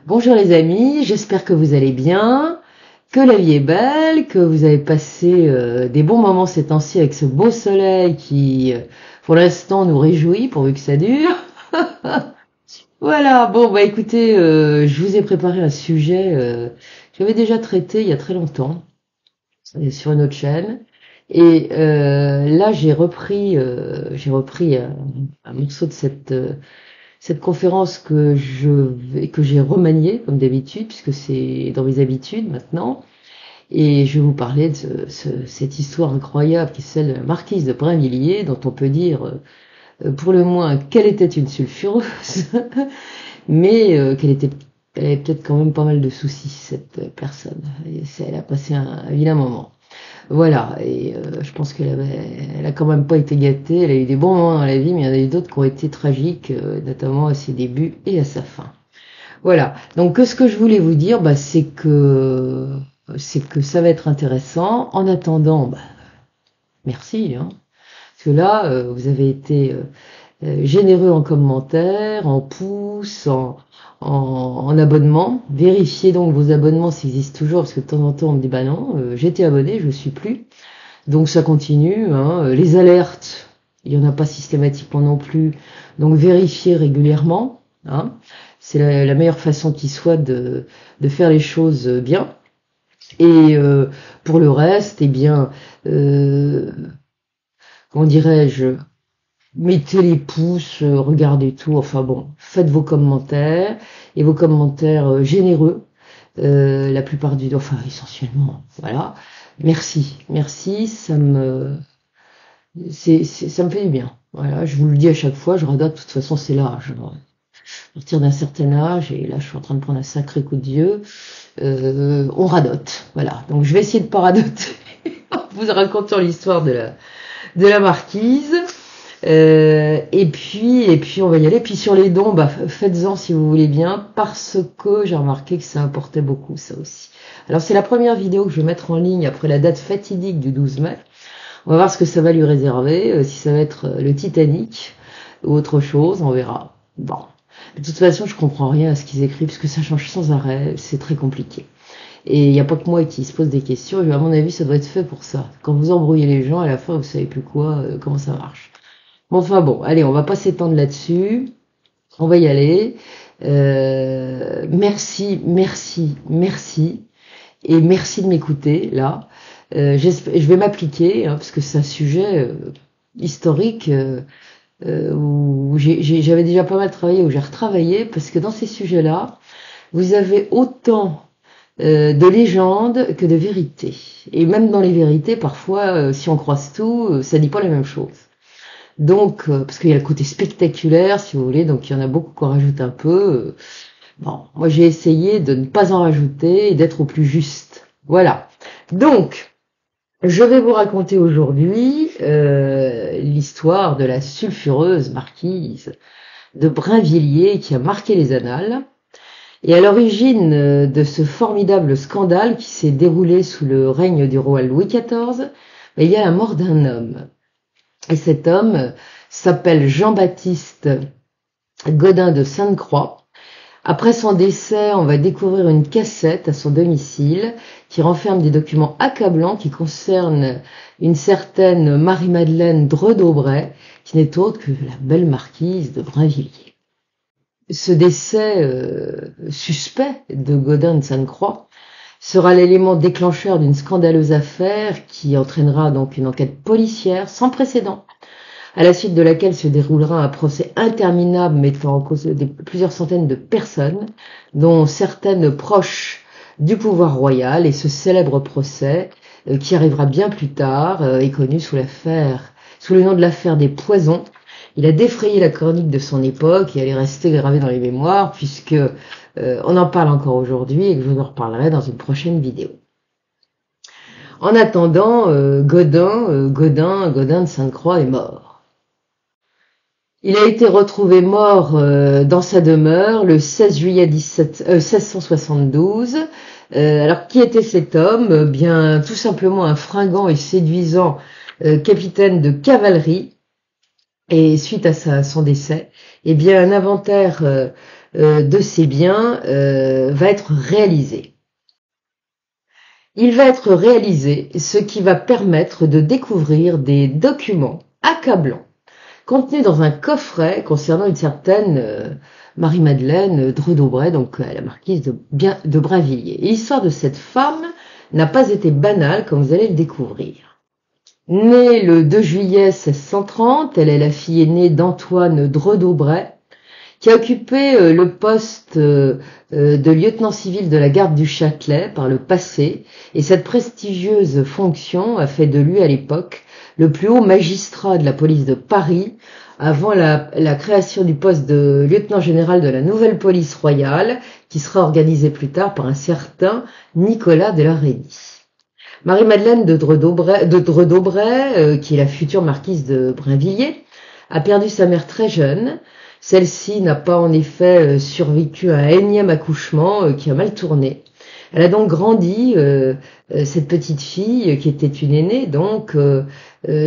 Bonjour les amis, j'espère que vous allez bien, que la vie est belle, que vous avez passé des bons moments ces temps-ci avec ce beau soleil qui, pour l'instant, nous réjouit pourvu que ça dure. Voilà, bon bah écoutez, je vous ai préparé un sujet que j'avais déjà traité il y a très longtemps sur une autre chaîne. Et là, j'ai repris un morceau de cette conférence que j'ai remaniée comme d'habitude, puisque c'est dans mes habitudes maintenant. Et je vais vous parler de cette histoire incroyable qui est celle de la marquise de Brinvilliers, dont on peut dire, pour le moins, qu'elle était une sulfureuse, mais elle avait peut-être quand même pas mal de soucis, cette personne. Elle a passé un vilain moment. Voilà, et je pense elle a quand même pas été gâtée, elle a eu des bons moments dans la vie, mais il y en a eu d'autres qui ont été tragiques, notamment à ses débuts et à sa fin. Voilà, donc ce que je voulais vous dire, bah, c'est que ça va être intéressant. En attendant, bah, merci, hein, parce que là, vous avez été généreux en commentaires, en pouces, en abonnements. Vérifiez donc vos abonnements s'ils existent toujours, parce que de temps en temps on me dit bah non, j'étais abonné, je suis plus. Donc ça continue, hein. Les alertes, il y en a pas systématiquement non plus, donc vérifiez régulièrement, hein. C'est la meilleure façon qui soit de faire les choses bien. Et pour le reste, eh bien, comment dirais-je, mettez les pouces, regardez tout, enfin bon, faites vos commentaires, et vos commentaires généreux, la plupart du temps, enfin essentiellement, voilà. Merci, ça me fait du bien. Voilà, je vous le dis à chaque fois, je radote, de toute façon c'est l'âge. À partir d'un certain âge, et là je suis en train de prendre un sacré coup de vieux, on radote, voilà. Donc je vais essayer de pas radoter, en vous racontant l'histoire de la marquise. Et puis on va y aller. Puis sur les dons, bah, faites-en si vous voulez bien, parce que j'ai remarqué que ça importait beaucoup, ça aussi. Alors c'est la première vidéo que je vais mettre en ligne après la date fatidique du 12 mai. On va voir ce que ça va lui réserver, si ça va être le Titanic ou autre chose, on verra. Bon. De toute façon, je comprends rien à ce qu'ils écrivent, parce que ça change sans arrêt, c'est très compliqué. Et il n'y a pas que moi qui se pose des questions, et à mon avis, ça doit être fait pour ça. Quand vous embrouillez les gens, à la fin, vous savez plus quoi, comment ça marche. Bon, enfin bon, allez, on va pas s'étendre là-dessus. On va y aller. Merci. Et merci de m'écouter, là. Je vais m'appliquer, hein, parce que c'est un sujet historique où j'avais déjà pas mal travaillé, où j'ai retravaillé, parce que dans ces sujets-là, vous avez autant de légendes que de vérités. Et même dans les vérités, parfois, si on croise tout, ça dit pas la même chose. Donc, parce qu'il y a le côté spectaculaire, si vous voulez, donc il y en a beaucoup qui en rajoutent un peu. Bon, moi j'ai essayé de ne pas en rajouter et d'être au plus juste. Voilà. Donc, je vais vous raconter aujourd'hui l'histoire de la sulfureuse marquise de Brinvilliers qui a marqué les annales. Et à l'origine de ce formidable scandale qui s'est déroulé sous le règne du roi Louis XIV, il y a la mort d'un homme. Et cet homme s'appelle Jean-Baptiste Gaudin de Sainte-Croix. Après son décès, on va découvrir une cassette à son domicile qui renferme des documents accablants qui concernent une certaine Marie-Madeleine Dreux-d'Aubray, qui n'est autre que la belle marquise de Brinvilliers. Ce décès suspect de Gaudin de Sainte-Croix sera l'élément déclencheur d'une scandaleuse affaire qui entraînera donc une enquête policière sans précédent, à la suite de laquelle se déroulera un procès interminable mettant en cause plusieurs centaines de personnes, dont certaines proches du pouvoir royal, et ce célèbre procès, qui arrivera bien plus tard, est connu sous le nom de l'affaire des poisons. Il a défrayé la chronique de son époque et elle est restée gravée dans les mémoires, puisque on en parle encore aujourd'hui et que je vous en reparlerai dans une prochaine vidéo. En attendant, Gaudin de Sainte-Croix est mort. Il a été retrouvé mort dans sa demeure le 16 juillet 1672. Alors, qui était cet homme? Bien, tout simplement un fringant et séduisant capitaine de cavalerie. Et suite à son décès, eh bien, un inventaire de ses biens va être réalisé. Il va être réalisé, ce qui va permettre de découvrir des documents accablants contenus dans un coffret concernant une certaine Marie-Madeleine Dreux d'Aubray, donc la marquise de Brinvilliers. Et l'histoire de cette femme n'a pas été banale, comme vous allez le découvrir. Née le 2 juillet 1630, elle est la fille aînée d'Antoine Dreux d'Aubray, qui a occupé le poste de lieutenant civil de la garde du Châtelet par le passé, et cette prestigieuse fonction a fait de lui à l'époque le plus haut magistrat de la police de Paris, avant la création du poste de lieutenant général de la nouvelle police royale, qui sera organisée plus tard par un certain Nicolas de la Reynie. Marie-Madeleine de Dreux d'Aubray, qui est la future marquise de Brinvilliers, a perdu sa mère très jeune. Celle-ci n'a pas en effet survécu à un énième accouchement qui a mal tourné. Elle a donc grandi, cette petite fille qui était une aînée, donc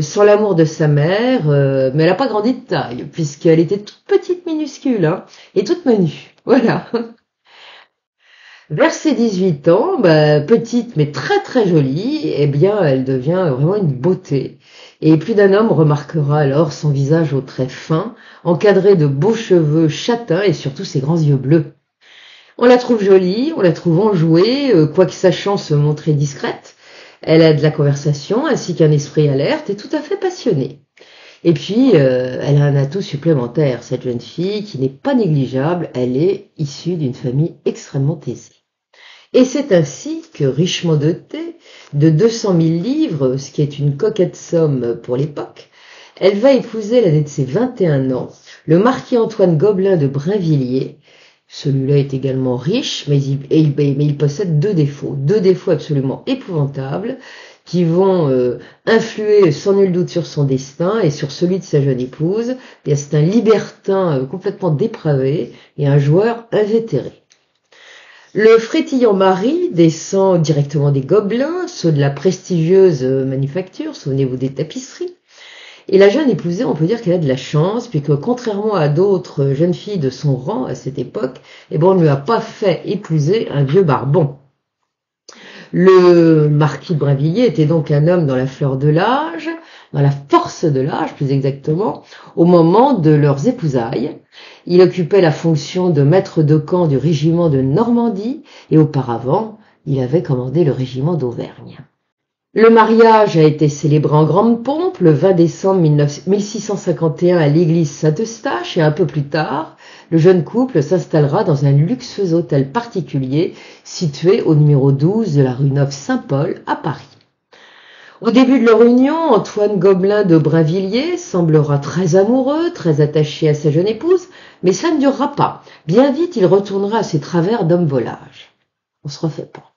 sans l'amour de sa mère, mais elle n'a pas grandi de taille, puisqu'elle était toute petite, minuscule, hein, et toute menue. Voilà. Vers ses 18 ans, petite mais très très jolie, eh bien elle devient vraiment une beauté. Et plus d'un homme remarquera alors son visage aux traits fins, encadré de beaux cheveux châtains et surtout ses grands yeux bleus. On la trouve jolie, on la trouve enjouée, quoique sachant se montrer discrète. Elle a de la conversation ainsi qu'un esprit alerte et tout à fait passionné. Et puis, elle a un atout supplémentaire, cette jeune fille, qui n'est pas négligeable, elle est issue d'une famille extrêmement aisée. Et c'est ainsi que, richement dotée de 200 000 livres, ce qui est une coquette somme pour l'époque, elle va épouser à l'année de ses 21 ans le marquis Antoine Gobelin de Brinvilliers. Celui-là est également riche, mais il possède deux défauts absolument épouvantables, qui vont influer sans nul doute sur son destin et sur celui de sa jeune épouse. C'est un libertin complètement dépravé et un joueur invétéré. Le frétillant mari descend directement des Gobelins, ceux de la prestigieuse manufacture, souvenez-vous des tapisseries. Et la jeune épousée, on peut dire qu'elle a de la chance, puisque contrairement à d'autres jeunes filles de son rang à cette époque, on ne lui a pas fait épouser un vieux barbon. Le marquis de Brinvilliers était donc un homme dans la fleur de l'âge, dans la force de l'âge plus exactement, au moment de leurs épousailles. Il occupait la fonction de maître de camp du régiment de Normandie et auparavant, il avait commandé le régiment d'Auvergne. Le mariage a été célébré en grande pompe le 20 décembre 1651 à l'église Saint-Eustache et un peu plus tard, le jeune couple s'installera dans un luxueux hôtel particulier situé au numéro 12 de la rue Neuve-Saint-Paul à Paris. Au début de leur union, Antoine Gobelin de Brinvilliers semblera très amoureux, très attaché à sa jeune épouse, mais ça ne durera pas. Bien vite, il retournera à ses travers d'homme volage. On se refait pas.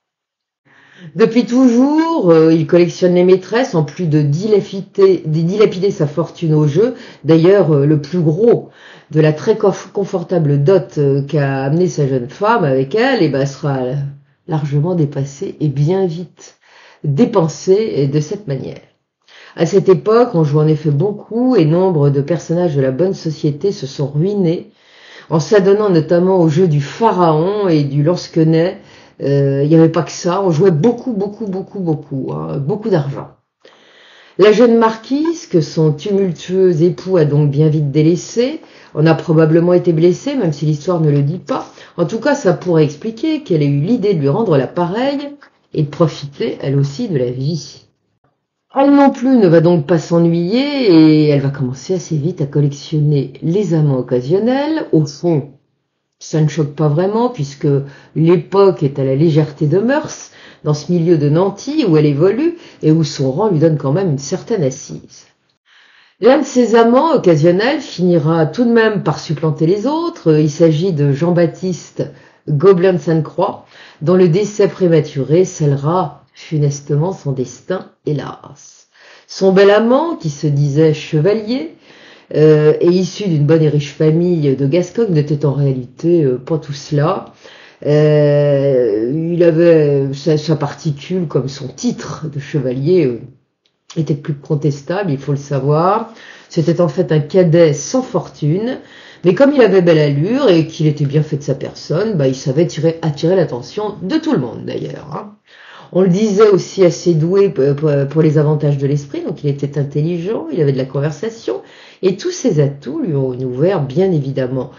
Depuis toujours, il collectionne les maîtresses en plus de dilapider sa fortune au jeu. D'ailleurs, le plus gros de la très confortable dot qu'a amené sa jeune femme avec elle, sera largement dépassé et bien vite dépensé de cette manière. À cette époque, on joue en effet beaucoup et nombre de personnages de la bonne société se sont ruinés en s'adonnant notamment au jeu du pharaon et du lansquenet. Il n'y avait pas que ça, on jouait beaucoup d'argent. La jeune marquise, que son tumultueux époux a donc bien vite délaissée, en a probablement été blessée, même si l'histoire ne le dit pas. En tout cas, ça pourrait expliquer qu'elle ait eu l'idée de lui rendre l'appareil et de profiter, elle aussi, de la vie. Elle non plus ne va donc pas s'ennuyer et elle va commencer assez vite à collectionner les amants occasionnels. Au fond, ça ne choque pas vraiment puisque l'époque est à la légèreté de mœurs dans ce milieu de Nanty où elle évolue et où son rang lui donne quand même une certaine assise. L'un de ses amants occasionnels finira tout de même par supplanter les autres. Il s'agit de Jean-Baptiste Gobelin de Sainte-Croix, dont le décès prématuré scellera funestement son destin, hélas. Son bel amant, qui se disait chevalier, et issu d'une bonne et riche famille de Gascogne, n'était en réalité pas tout cela. Il avait sa particule comme son titre de chevalier était plus contestable, il faut le savoir. C'était en fait un cadet sans fortune, Mais comme il avait belle allure et qu'il était bien fait de sa personne, bah, il savait attirer l'attention de tout le monde d'ailleurs, hein. On le disait aussi assez doué pour les avantages de l'esprit, donc il était intelligent, il avait de la conversation, et tous ces atouts lui ont ouvert bien évidemment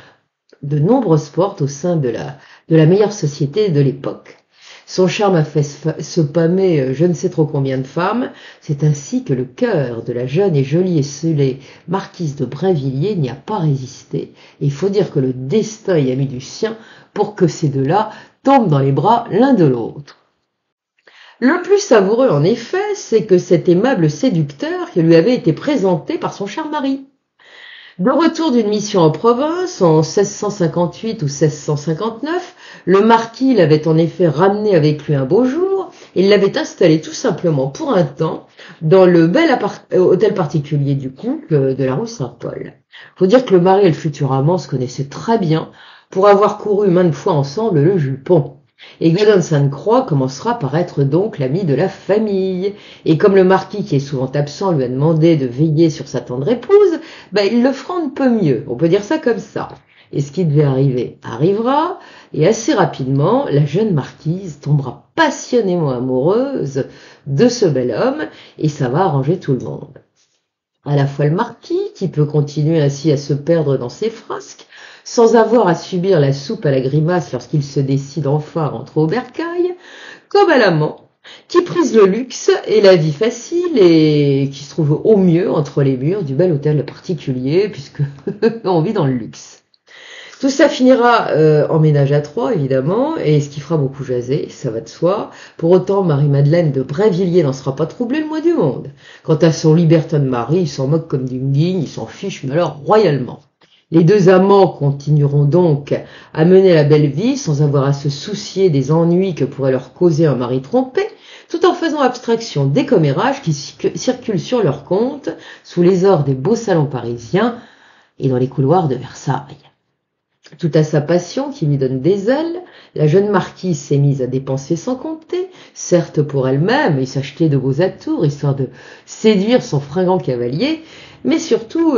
de nombreuses portes au sein de la meilleure société de l'époque. Son charme a fait se pâmer je ne sais trop combien de femmes, c'est ainsi que le cœur de la jeune et jolie et esselée marquise de Brinvilliers n'y a pas résisté, et il faut dire que le destin y a mis du sien pour que ces deux-là tombent dans les bras l'un de l'autre. Le plus savoureux, en effet, c'est que cet aimable séducteur qui lui avait été présenté par son cher mari. De retour d'une mission en province, en 1658 ou 1659, le marquis l'avait en effet ramené avec lui un beau jour et l'avait installé tout simplement pour un temps dans le bel hôtel particulier du couple de la rue Saint-Paul. Faut dire que le mari et le futur amant se connaissaient très bien pour avoir couru maintes fois ensemble le jupon. Et Godin de Sainte-Croix commencera par être donc l'ami de la famille. Et comme le marquis, qui est souvent absent, lui a demandé de veiller sur sa tendre épouse, il le fera un peu mieux, on peut dire ça comme ça. Et ce qui devait arriver arrivera, et assez rapidement, la jeune marquise tombera passionnément amoureuse de ce bel homme, et ça va arranger tout le monde. À la fois le marquis, qui peut continuer ainsi à se perdre dans ses frasques, sans avoir à subir la soupe à la grimace lorsqu'il se décide enfin à rentrer au bercail, comme à l'amant, qui prise le luxe et la vie facile et qui se trouve au mieux entre les murs du bel hôtel particulier, puisque on vit dans le luxe. Tout ça finira en ménage à trois, évidemment, et ce qui fera beaucoup jaser, ça va de soi. Pour autant, Marie-Madeleine de Brinvilliers n'en sera pas troublée le moins du monde. Quant à son libertin de mari, il s'en moque comme d'une guigne, il s'en fiche, mais alors royalement. Les deux amants continueront donc à mener la belle vie sans avoir à se soucier des ennuis que pourrait leur causer un mari trompé, tout en faisant abstraction des commérages qui circulent sur leur compte sous les ors des beaux salons parisiens et dans les couloirs de Versailles. Tout à sa passion qui lui donne des ailes, la jeune marquise s'est mise à dépenser sans compter, certes pour elle-même et s'acheter de beaux atours, histoire de séduire son fringant cavalier, mais surtout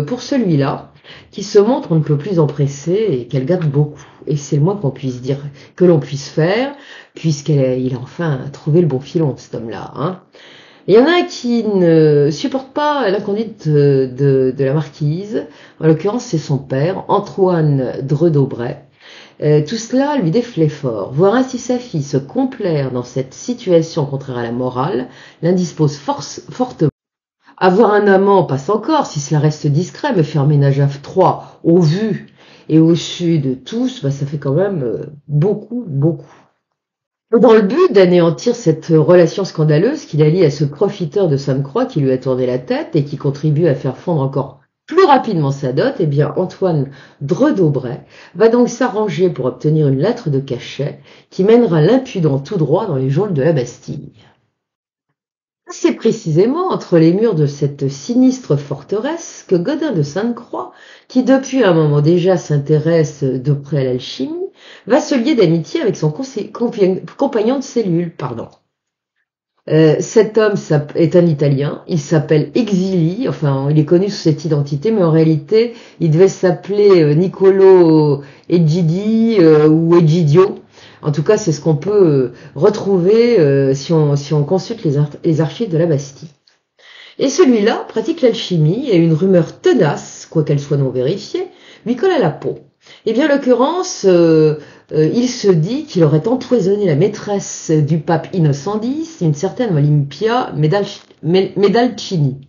pour celui-là, qui se montre on ne peut plus empressé et qu'elle gâte beaucoup. Et c'est le moins qu'on puisse dire, que l'on puisse faire, puisqu'il a enfin trouvé le bon filon, cet homme-là, hein. Il y en a un qui ne supporte pas la conduite de la marquise, en l'occurrence c'est son père, Antoine Dreux-d'Aubray. Tout cela lui déflait fort. Voir ainsi sa fille se complaire dans cette situation contraire à la morale l'indispose fortement. Avoir un amant passe encore, si cela reste discret, mais faire ménage à trois, au vu et au su de tous, ça fait quand même beaucoup. Dans le but d'anéantir cette relation scandaleuse qu'il allie à ce profiteur de Sainte-Croix qui lui a tourné la tête et qui contribue à faire fondre encore plus rapidement sa dot, eh bien Antoine Dreux-d'Aubray va donc s'arranger pour obtenir une lettre de cachet qui mènera l'impudent tout droit dans les geôles de la Bastille. C'est précisément entre les murs de cette sinistre forteresse que Godin de Sainte-Croix, qui depuis un moment déjà s'intéresse de près à l'alchimie, va se lier d'amitié avec son compagnon de cellule. Cet homme est un Italien, il s'appelle Exili, enfin il est connu sous cette identité, mais en réalité il devait s'appeler Niccolo Egidi ou Egidio. En tout cas, c'est ce qu'on peut retrouver si on consulte les archives de la Bastille. Et celui-là pratique l'alchimie et une rumeur tenace, quoiqu'elle soit non vérifiée, lui colle à la peau. Et bien, en l'occurrence, il se dit qu'il aurait empoisonné la maîtresse du pape Innocent X, une certaine Olimpia Medalcini.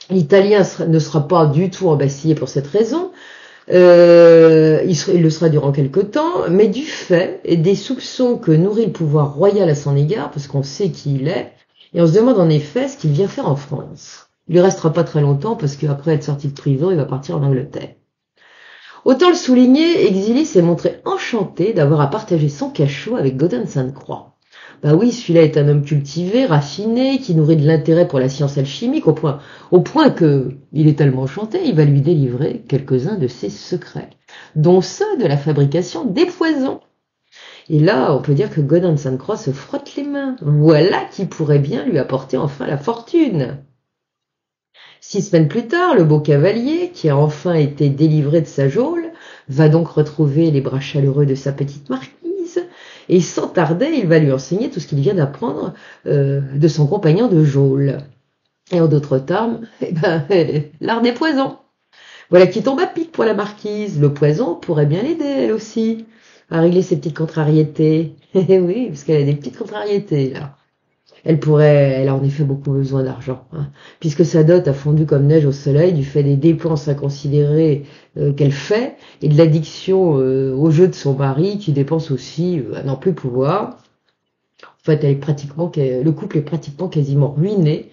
L'Italien ne sera pas du tout embastillé pour cette raison. Il le sera durant quelque temps, mais du fait et des soupçons que nourrit le pouvoir royal à son égard, parce qu'on sait qui il est, et on se demande en effet ce qu'il vient faire en France. Il lui restera pas très longtemps, parce qu'après être sorti de prison, il va partir en Angleterre. Autant le souligner, Exili s'est montré enchanté d'avoir à partager son cachot avec Godin de Sainte-Croix. Bah oui, celui-là est un homme cultivé, raffiné, qui nourrit de l'intérêt pour la science alchimique, au point que il est tellement enchanté, il va lui délivrer quelques-uns de ses secrets, dont ceux de la fabrication des poisons. Et là, on peut dire que Godin de Sainte-Croix se frotte les mains. Voilà qui pourrait bien lui apporter enfin la fortune. 6 semaines plus tard, le beau cavalier, qui a enfin été délivré de sa geôle, va donc retrouver les bras chaleureux de sa petite marquise, et sans tarder, il va lui enseigner tout ce qu'il vient d'apprendre de son compagnon de geôle. Et en d'autres termes, l'art des poisons. Voilà qui tombe à pic pour la marquise. Le poison pourrait bien l'aider, elle aussi, à régler ses petites contrariétés. Oui, parce qu'elle a des petites contrariétés, là. Elle a en effet beaucoup besoin d'argent, hein, puisque sa dot a fondu comme neige au soleil du fait des dépenses inconsidérées qu'elle fait et de l'addiction au jeu de son mari qui dépense aussi à n'en plus pouvoir. En fait, le couple est pratiquement quasiment ruiné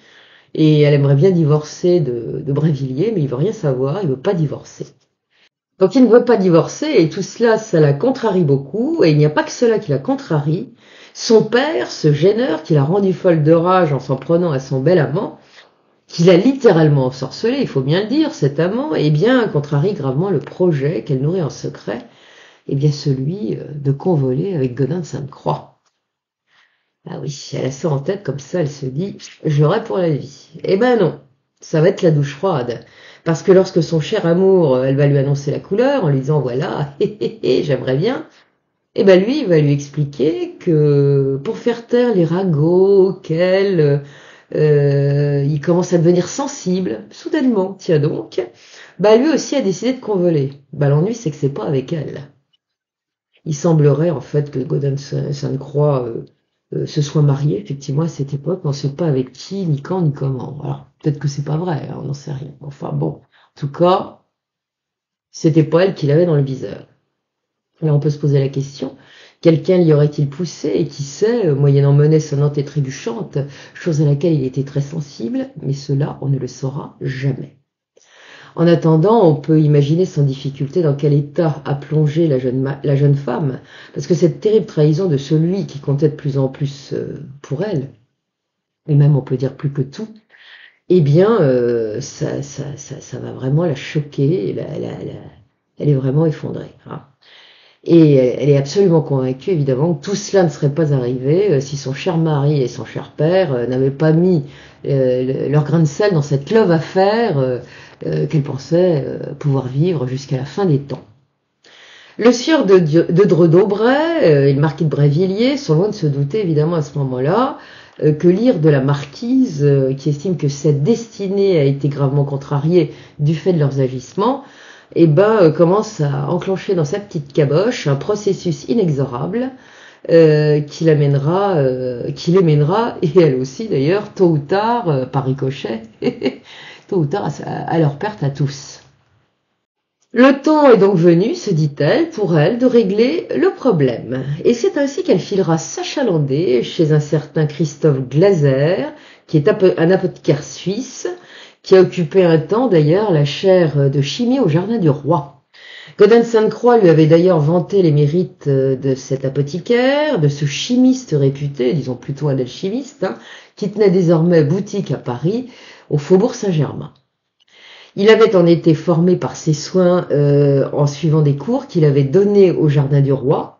et elle aimerait bien divorcer de Brévilliers, mais il veut rien savoir, il veut pas divorcer. Donc il ne veut pas divorcer et tout cela, ça la contrarie beaucoup et il n'y a pas que cela qui la contrarie. Son père, ce gêneur qui l'a rendue folle de rage en s'en prenant à son bel amant, qui l'a littéralement ensorcelé, il faut bien le dire, cet amant, eh bien contrarie gravement le projet qu'elle nourrit en secret, eh bien celui de convoler avec Godin de Sainte-Croix. Ah oui, elle a ça en tête comme ça, elle se dit, je l'aurai pour la vie. Eh ben non, ça va être la douche froide. Parce que lorsque son cher amour, elle va lui annoncer la couleur en lui disant, voilà, j'aimerais bien, eh ben lui, il va lui expliquer que pour faire taire les ragots auxquels il commence à devenir sensible, soudainement, tiens donc, bah lui aussi a décidé de convoler. Bah l'ennui, c'est que c'est pas avec elle. Il semblerait en fait que Gaudin de Sainte-Croix se soit marié effectivement à cette époque, on ne sait pas avec qui, ni quand, ni comment. Alors peut-être que c'est pas vrai, hein, on n'en sait rien. Enfin bon, en tout cas, c'était pas elle qui l'avait dans le viseur. Là, on peut se poser la question, quelqu'un l'y aurait-il poussé, et qui sait, moyennant monnaie sonnante et trébuchante, chose à laquelle il était très sensible, mais cela, on ne le saura jamais. En attendant, on peut imaginer sans difficulté dans quel état a plongé la jeune femme, parce que cette terrible trahison de celui qui comptait de plus en plus pour elle, et même on peut dire plus que tout, eh bien, ça va vraiment la choquer, elle est vraiment effondrée. Hein. Et elle est absolument convaincue, évidemment, que tout cela ne serait pas arrivé si son cher mari et son cher père n'avaient pas mis leur grain de sel dans cette love affaire qu'elle pensait pouvoir vivre jusqu'à la fin des temps. Le sieur de Dredaubray et le marquis de Brévilliers sont loin de se douter, évidemment, à ce moment-là, que l'ire de la marquise, qui estime que cette destinée a été gravement contrariée du fait de leurs agissements, commence à enclencher dans sa petite caboche un processus inexorable qui l'émènera, et elle aussi d'ailleurs, tôt ou tard, par ricochet, tôt ou tard à leur perte à tous. Le temps est donc venu, se dit-elle, pour elle de régler le problème. Et c'est ainsi qu'elle filera s'achalander chez un certain Christophe Glaser, qui est un apothicaire suisse, qui a occupé un temps d'ailleurs la chaire de chimie au Jardin du Roi. Gaudin de Sainte-Croix lui avait d'ailleurs vanté les mérites de cet apothicaire, de ce chimiste réputé, disons plutôt un alchimiste, hein, qui tenait désormais boutique à Paris, au Faubourg Saint-Germain. Il avait en été formé par ses soins en suivant des cours qu'il avait donnés au Jardin du Roi.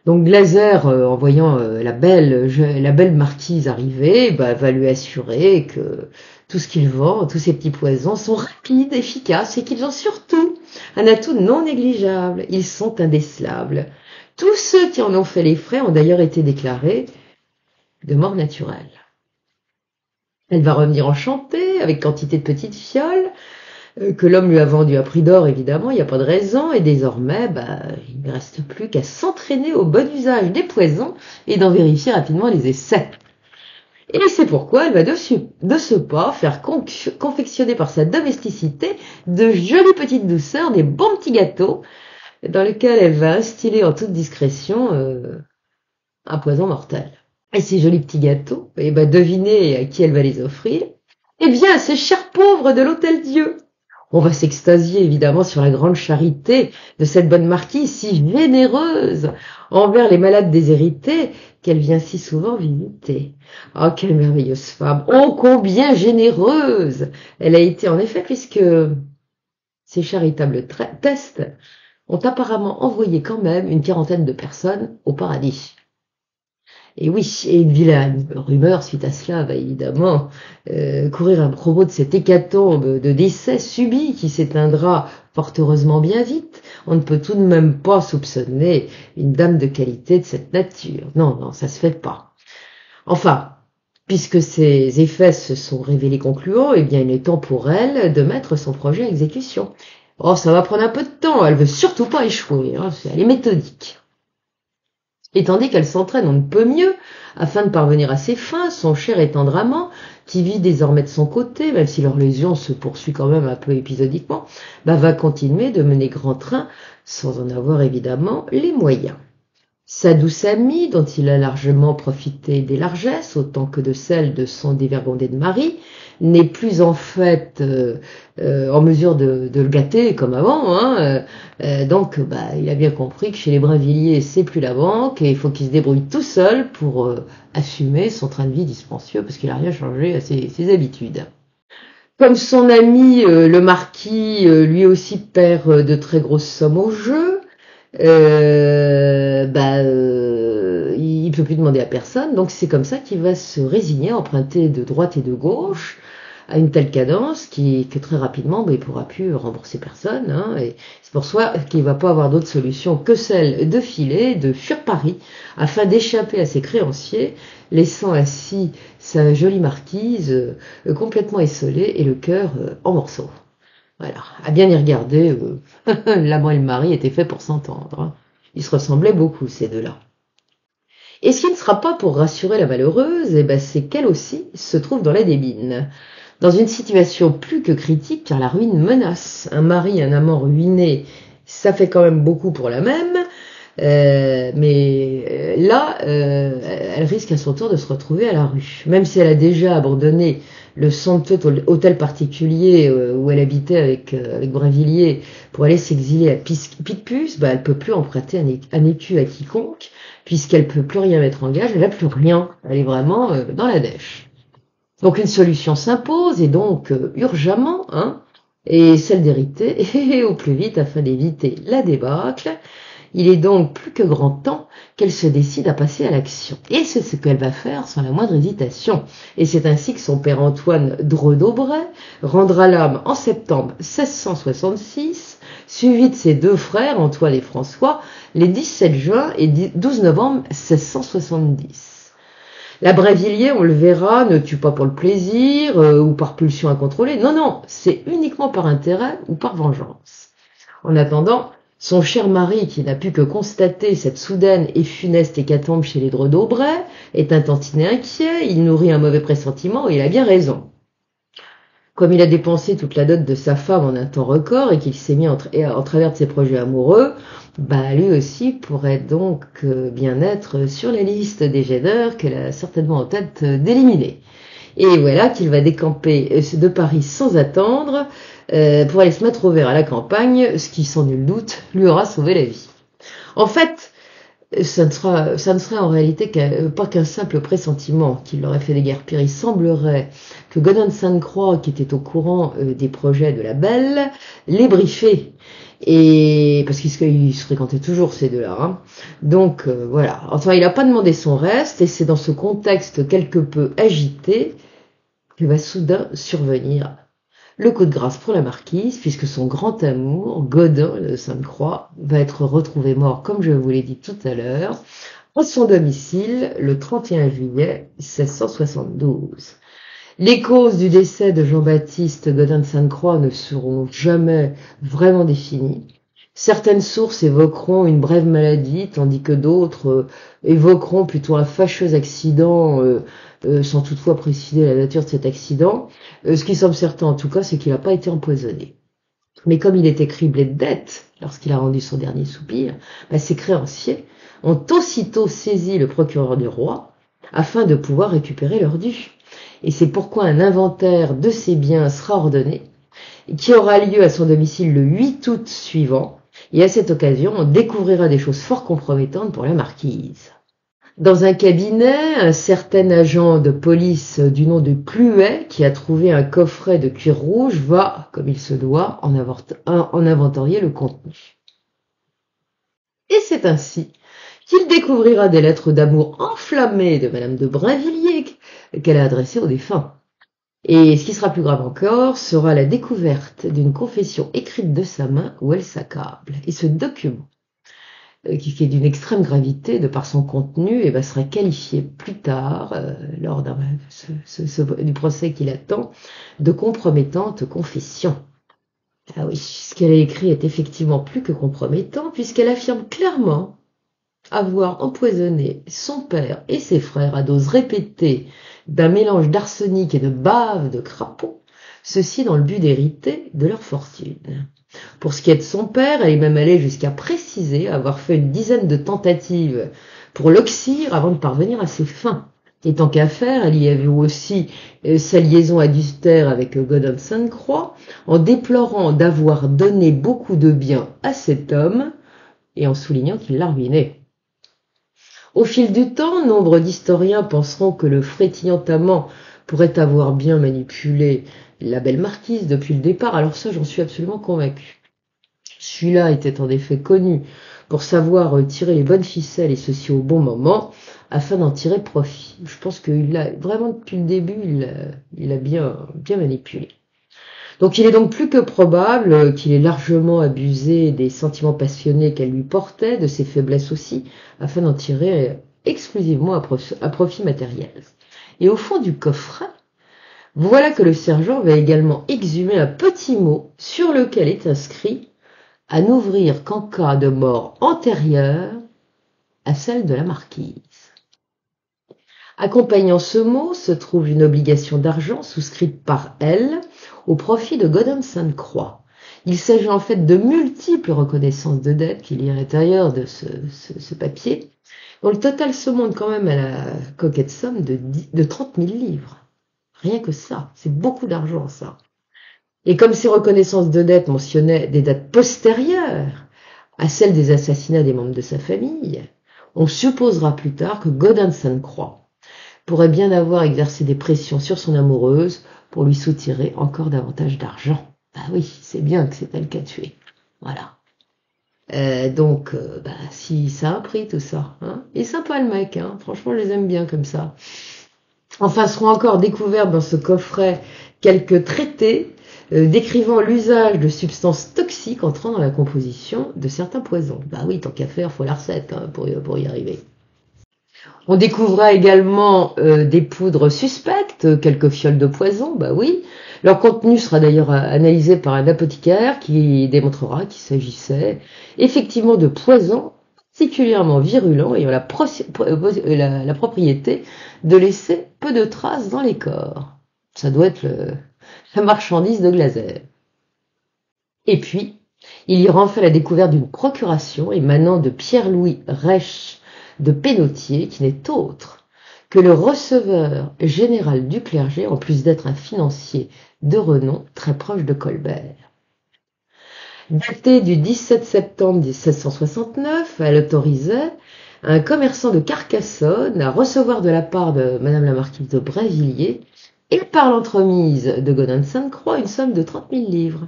Donc Glaser, en voyant la belle marquise arriver, va lui assurer que tout ce qu'il vend, tous ces petits poisons sont rapides, efficaces et qu'ils ont surtout un atout non négligeable. Ils sont indécelables. Tous ceux qui en ont fait les frais ont d'ailleurs été déclarés de mort naturelle. Elle va revenir enchantée, avec quantité de petites fioles, que l'homme lui a vendu à prix d'or, évidemment, il n'y a pas de raison, et désormais, il ne reste plus qu'à s'entraîner au bon usage des poisons et d'en vérifier rapidement les essais. Et c'est pourquoi elle va de ce pas faire confectionner par sa domesticité de jolies petites douceurs, des bons petits gâteaux, dans lesquels elle va instiller en toute discrétion un poison mortel. Et ces jolis petits gâteaux, devinez à qui elle va les offrir. Eh bien, à ces chers pauvres de l'Hôtel-Dieu. On va s'extasier évidemment sur la grande charité de cette bonne marquise si généreuse envers les malades déshérités qu'elle vient si souvent visiter. Oh, quelle merveilleuse femme! Oh, combien généreuse elle a été en effet, puisque ces charitables tests ont apparemment envoyé quand même une quarantaine de personnes au paradis. Et oui, et une vilaine rumeur suite à cela va évidemment courir à propos de cette hécatombe de décès subis qui s'éteindra fort heureusement bien vite. On ne peut tout de même pas soupçonner une dame de qualité de cette nature. Non, non, ça se fait pas. Enfin, puisque ces effets se sont révélés concluants, eh bien il est temps pour elle de mettre son projet à exécution. Oh, ça va prendre un peu de temps, elle veut surtout pas échouer, hein, elle est méthodique. Et tandis qu'elle s'entraîne on ne peut mieux, afin de parvenir à ses fins, son cher et tendre amant, qui vit désormais de son côté, même si leur lésion se poursuit quand même un peu épisodiquement, va continuer de mener grand train, sans en avoir évidemment les moyens. Sa douce amie, dont il a largement profité des largesses, autant que de celles de son dévergondé de mari, n'est plus en fait en mesure de le gâter comme avant. Hein. Donc, il a bien compris que chez les Brinvilliers, c'est plus la banque et il faut qu'il se débrouille tout seul pour assumer son train de vie dispendieux parce qu'il n'a rien changé à ses habitudes. Comme son ami le marquis, lui aussi perd de très grosses sommes au jeu, il ne peut plus demander à personne, donc c'est comme ça qu'il va se résigner à emprunter de droite et de gauche à une telle cadence que très rapidement il ne pourra plus rembourser personne, hein, et c'est pour ça qu'il ne va pas avoir d'autre solution que celle de filer, de fuir Paris, afin d'échapper à ses créanciers, laissant ainsi sa jolie marquise complètement essolée et le cœur en morceaux. Voilà, à bien y regarder, l'amant et le mari étaient faits pour s'entendre. Hein. Ils se ressemblaient beaucoup, ces deux-là. Et ce qui ne sera pas pour rassurer la malheureuse, c'est qu'elle aussi se trouve dans la débine. Dans une situation plus que critique, car la ruine menace. Un mari, un amant ruiné, ça fait quand même beaucoup pour la même, mais là, elle risque à son tour de se retrouver à la rue. Même si elle a déjà abandonné le somptueux hôtel particulier où elle habitait avec Brinvilliers pour aller s'exiler à Picpus, elle peut plus emprunter un écu à quiconque, puisqu'elle peut plus rien mettre en gage, elle n'a plus rien. Elle est vraiment dans la dèche. Donc une solution s'impose, et donc urgemment, hein, et celle d'hériter, et au plus vite afin d'éviter la débâcle. Il est donc plus que grand temps qu'elle se décide à passer à l'action. Et c'est ce qu'elle va faire sans la moindre hésitation. Et c'est ainsi que son père Antoine Dreux d'Aubray rendra l'âme en septembre 1666, suivi de ses deux frères, Antoine et François, les 17 juin et 12 novembre 1670. La Brinvilliers, on le verra, ne tue pas pour le plaisir ou par pulsion incontrôlée. Non, non, c'est uniquement par intérêt ou par vengeance. En attendant, son cher mari, qui n'a pu que constater cette soudaine et funeste hécatombe chez les Dreux d'Aubray, est un tantinet inquiet, il nourrit un mauvais pressentiment et il a bien raison. Comme il a dépensé toute la dot de sa femme en un temps record et qu'il s'est mis en travers de ses projets amoureux, lui aussi pourrait donc bien être sur la liste des gêneurs qu'elle a certainement en tête d'éliminer. Et voilà qu'il va décamper de Paris sans attendre pour aller se mettre au vert à la campagne, ce qui sans nul doute lui aura sauvé la vie. En fait, ça ne serait en réalité pas qu'un simple pressentiment qui l'aurait fait déguerpir. Il semblerait que Godin de Sainte-Croix, qui était au courant des projets de la Belle, l'ait briefé. Et parce qu'il se fréquentait toujours ces deux-là. Hein. Donc voilà. Enfin, il n'a pas demandé son reste, et c'est dans ce contexte quelque peu agité que va soudain survenir le coup de grâce pour la marquise, puisque son grand amour, Godin de Sainte-Croix, va être retrouvé mort, comme je vous l'ai dit tout à l'heure, à son domicile le 31 juillet 1672. Les causes du décès de Jean-Baptiste Godin de Sainte-Croix ne seront jamais vraiment définies. Certaines sources évoqueront une brève maladie, tandis que d'autres évoqueront plutôt un fâcheux accident, sans toutefois préciser la nature de cet accident. Ce qui semble certain en tout cas, c'est qu'il n'a pas été empoisonné. Mais comme il était criblé de dettes lorsqu'il a rendu son dernier soupir, ses créanciers ont aussitôt saisi le procureur du roi afin de pouvoir récupérer leur dû. Et c'est pourquoi un inventaire de ses biens sera ordonné, qui aura lieu à son domicile le 8 août suivant, et à cette occasion, on découvrira des choses fort compromettantes pour la marquise. Dans un cabinet, un certain agent de police du nom de Cluet, qui a trouvé un coffret de cuir rouge, va, comme il se doit, en inventorier le contenu. Et c'est ainsi qu'il découvrira des lettres d'amour enflammées de Madame de Brinvilliers qu'elle a adressées aux défunts. Et ce qui sera plus grave encore sera la découverte d'une confession écrite de sa main où elle s'accable. Et ce document, qui est d'une extrême gravité de par son contenu, sera qualifié plus tard, lors du procès qui l'attend, de compromettante confession. Ah oui, ce qu'elle a écrit est effectivement plus que compromettant, puisqu'elle affirme clairement avoir empoisonné son père et ses frères à doses répétées d'un mélange d'arsenic et de bave de crapaud, ceci dans le but d'hériter de leur fortune. Pour ce qui est de son père, elle est même allée jusqu'à préciser avoir fait une dizaine de tentatives pour l'oxyre avant de parvenir à ses fins. Et tant qu'à faire, elle y a vu aussi sa liaison adultère avec Godon Sainte-Croix, en déplorant d'avoir donné beaucoup de bien à cet homme et en soulignant qu'il l'a ruiné. Au fil du temps, nombre d'historiens penseront que le frétillant amant pourrait avoir bien manipulé la belle marquise depuis le départ, alors ça j'en suis absolument convaincu. Celui-là était en effet connu pour savoir tirer les bonnes ficelles et ceci au bon moment, afin d'en tirer profit. Je pense qu'il a vraiment depuis le début, il a bien manipulé. Donc il est donc plus que probable qu'il ait largement abusé des sentiments passionnés qu'elle lui portait, de ses faiblesses aussi, afin d'en tirer exclusivement un profit matériel. Et au fond du coffret, voilà que le sergent va également exhumer un petit mot sur lequel est inscrit « à n'ouvrir qu'en cas de mort antérieure à celle de la marquise ». Accompagnant ce mot se trouve une obligation d'argent souscrite par elle au profit de Godon Sainte-Croix. Il s'agit en fait de multiples reconnaissances de dettes qu'il y a à l'intérieur de ce papier, dont le total se monte quand même à la coquette somme de 30 000 livres. Rien que ça, c'est beaucoup d'argent ça. Et comme ces reconnaissances de dettes mentionnaient des dates postérieures à celles des assassinats des membres de sa famille, on supposera plus tard que Godon Sainte-Croix pourrait bien avoir exercé des pressions sur son amoureuse pour lui soutirer encore davantage d'argent. Bah oui, c'est bien que c'est elle qui a tué. Voilà. Si ça a un prix tout ça. Hein. Il est sympa le mec, hein. Franchement je les aime bien comme ça. Enfin seront encore découvertes dans ce coffret quelques traités décrivant l'usage de substances toxiques entrant dans la composition de certains poisons. Bah oui, tant qu'à faire, faut la recette quand même pour y arriver. On découvrira également des poudres suspectes, quelques fioles de poison, bah oui. Leur contenu sera d'ailleurs analysé par un apothicaire qui démontrera qu'il s'agissait effectivement de poisons particulièrement virulents ayant la propriété de laisser peu de traces dans les corps. Ça doit être la marchandise de Glaser. Et puis, il y aura enfin la découverte d'une procuration émanant de Pierre-Louis Reich de Pénautier, qui n'est autre que le receveur général du clergé, en plus d'être un financier de renom très proche de Colbert. Datée du 17 septembre 1769, elle autorisait un commerçant de Carcassonne à recevoir de la part de Madame la marquise de Brinvilliers et par l'entremise de Godon Sainte-Croix une somme de 30 000 livres.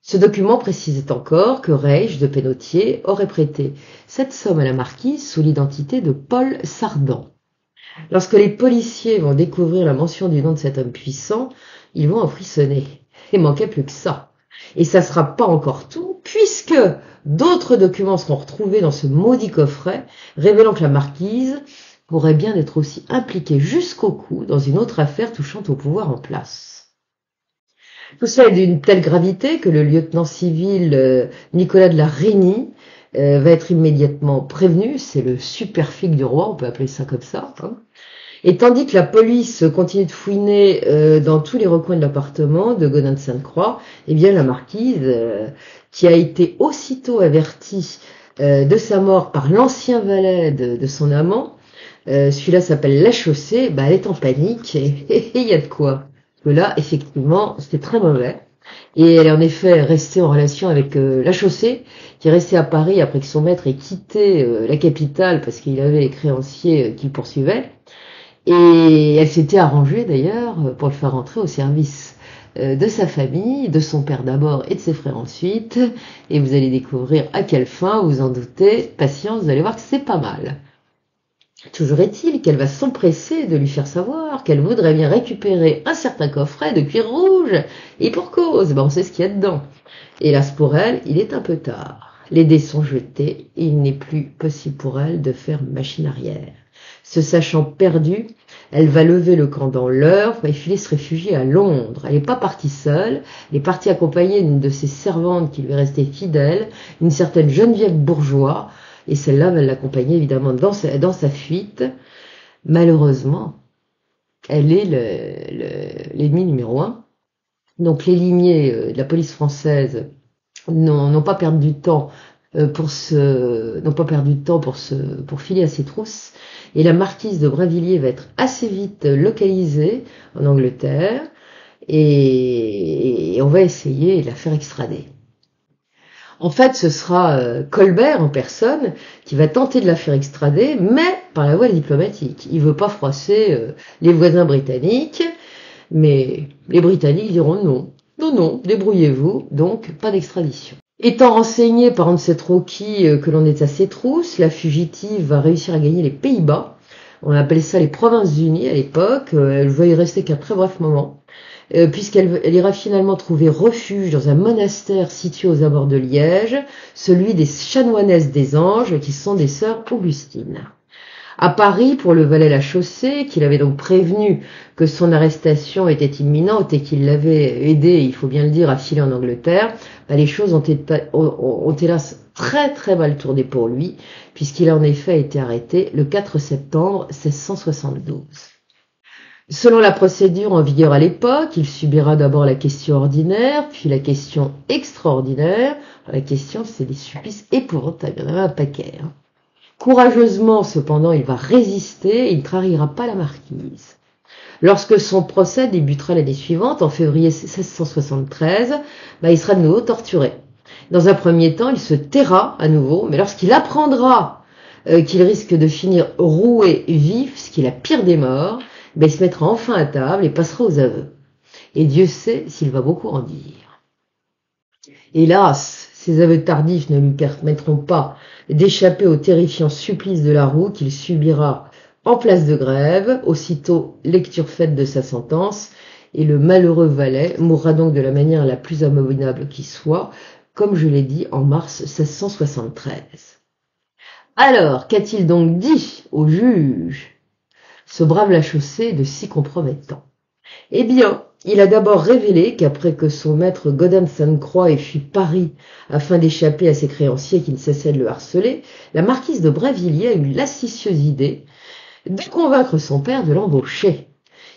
Ce document précisait encore que Reich de Pénautier aurait prêté cette somme à la marquise sous l'identité de Paul Sardan. Lorsque les policiers vont découvrir la mention du nom de cet homme puissant, ils vont en frissonner. Il manquait plus que ça. Et ça sera pas encore tout, puisque d'autres documents seront retrouvés dans ce maudit coffret, révélant que la marquise pourrait bien être aussi impliquée jusqu'au cou dans une autre affaire touchant au pouvoir en place. Tout cela est d'une telle gravité que le lieutenant civil Nicolas de la Reynie va être immédiatement prévenu, c'est le super-flic du roi, on peut appeler ça comme ça. Hein. Et tandis que la police continue de fouiner dans tous les recoins de l'appartement de Godon Sainte-Croix, eh bien la marquise, qui a été aussitôt avertie de sa mort par l'ancien valet de son amant, celui-là s'appelle Lachaussée, elle est en panique et il y a de quoi. Parce que là, effectivement, c'était très mauvais. Et elle est en effet restée en relation avec Lachaussée, qui est resté à Paris après que son maître ait quitté la capitale parce qu'il avait les créanciers qu'il poursuivait. Et elle s'était arrangée d'ailleurs pour le faire rentrer au service de sa famille, de son père d'abord et de ses frères ensuite, et vous allez découvrir à quelle fin, vous en doutez, patience, vous allez voir que c'est pas mal. Toujours est-il qu'elle va s'empresser de lui faire savoir qu'elle voudrait bien récupérer un certain coffret de cuir rouge, et pour cause, on sait ce qu'il y a dedans. Hélas pour elle, il est un peu tard. Les dés sont jetés, et il n'est plus possible pour elle de faire machine arrière. Se sachant perdue, elle va lever le camp dans l'heure, va filer se réfugier à Londres. Elle n'est pas partie seule, elle est partie accompagnée d'une de ses servantes qui lui est restée fidèle, une certaine Geneviève Bourgeois, et celle-là va l'accompagner évidemment dans sa fuite. Malheureusement, elle est l'ennemi numéro 1. Donc les limiers de la police française n'ont pas perdu du temps pour filer à ses trousses, et la marquise de Brinvilliers va être assez vite localisée en Angleterre, et on va essayer de la faire extrader. En fait, ce sera Colbert en personne qui va tenter de la faire extrader, mais par la voie diplomatique. Il veut pas froisser les voisins britanniques, mais les Britanniques diront non, débrouillez-vous, donc pas d'extradition. Étant renseignée par on ne sait trop qui que l'on est à ses trousses, la fugitive va réussir à gagner les Pays-Bas. On appelait ça les Provinces-Unies à l'époque. Elle va y rester qu'un très bref moment, puisqu'elle ira finalement trouver refuge dans un monastère situé aux abords de Liège, celui des chanoinesses des Anges, qui sont des sœurs Augustines. À Paris, pour le valet Lachaussée, qu'il avait donc prévenu que son arrestation était imminente et qu'il l'avait aidé, il faut bien le dire, à filer en Angleterre, les choses ont hélas très très mal tourné pour lui, puisqu'il a en effet été arrêté le 4 septembre 1672. Selon la procédure en vigueur à l'époque, il subira d'abord la question ordinaire, puis la question extraordinaire. La question, c'est des supplices épouvantables, il y en avait un paquet. Courageusement, cependant, il va résister et il ne trahira pas la marquise. Lorsque son procès débutera l'année suivante, en février 1673, il sera de nouveau torturé. Dans un premier temps, il se taira à nouveau, mais lorsqu'il apprendra qu'il risque de finir roué vif, ce qui est la pire des morts, il se mettra enfin à table et passera aux aveux. Et Dieu sait s'il va beaucoup en dire. Hélas, ces aveux tardifs ne lui permettront pas d'échapper au terrifiant supplice de la roue qu'il subira en place de Grève, aussitôt lecture faite de sa sentence, et le malheureux valet mourra donc de la manière la plus abominable qui soit, comme je l'ai dit, en mars 1673. Alors, qu'a-t-il donc dit au juge, ce brave Lachaussée de si compromettant? Eh bien, il a d'abord révélé qu'après que son maître Gaudin de Sainte-Croix ait fui Paris afin d'échapper à ses créanciers qui ne cessaient de le harceler, la marquise de Brinvilliers a eu l'astucieuse idée de convaincre son père de l'embaucher.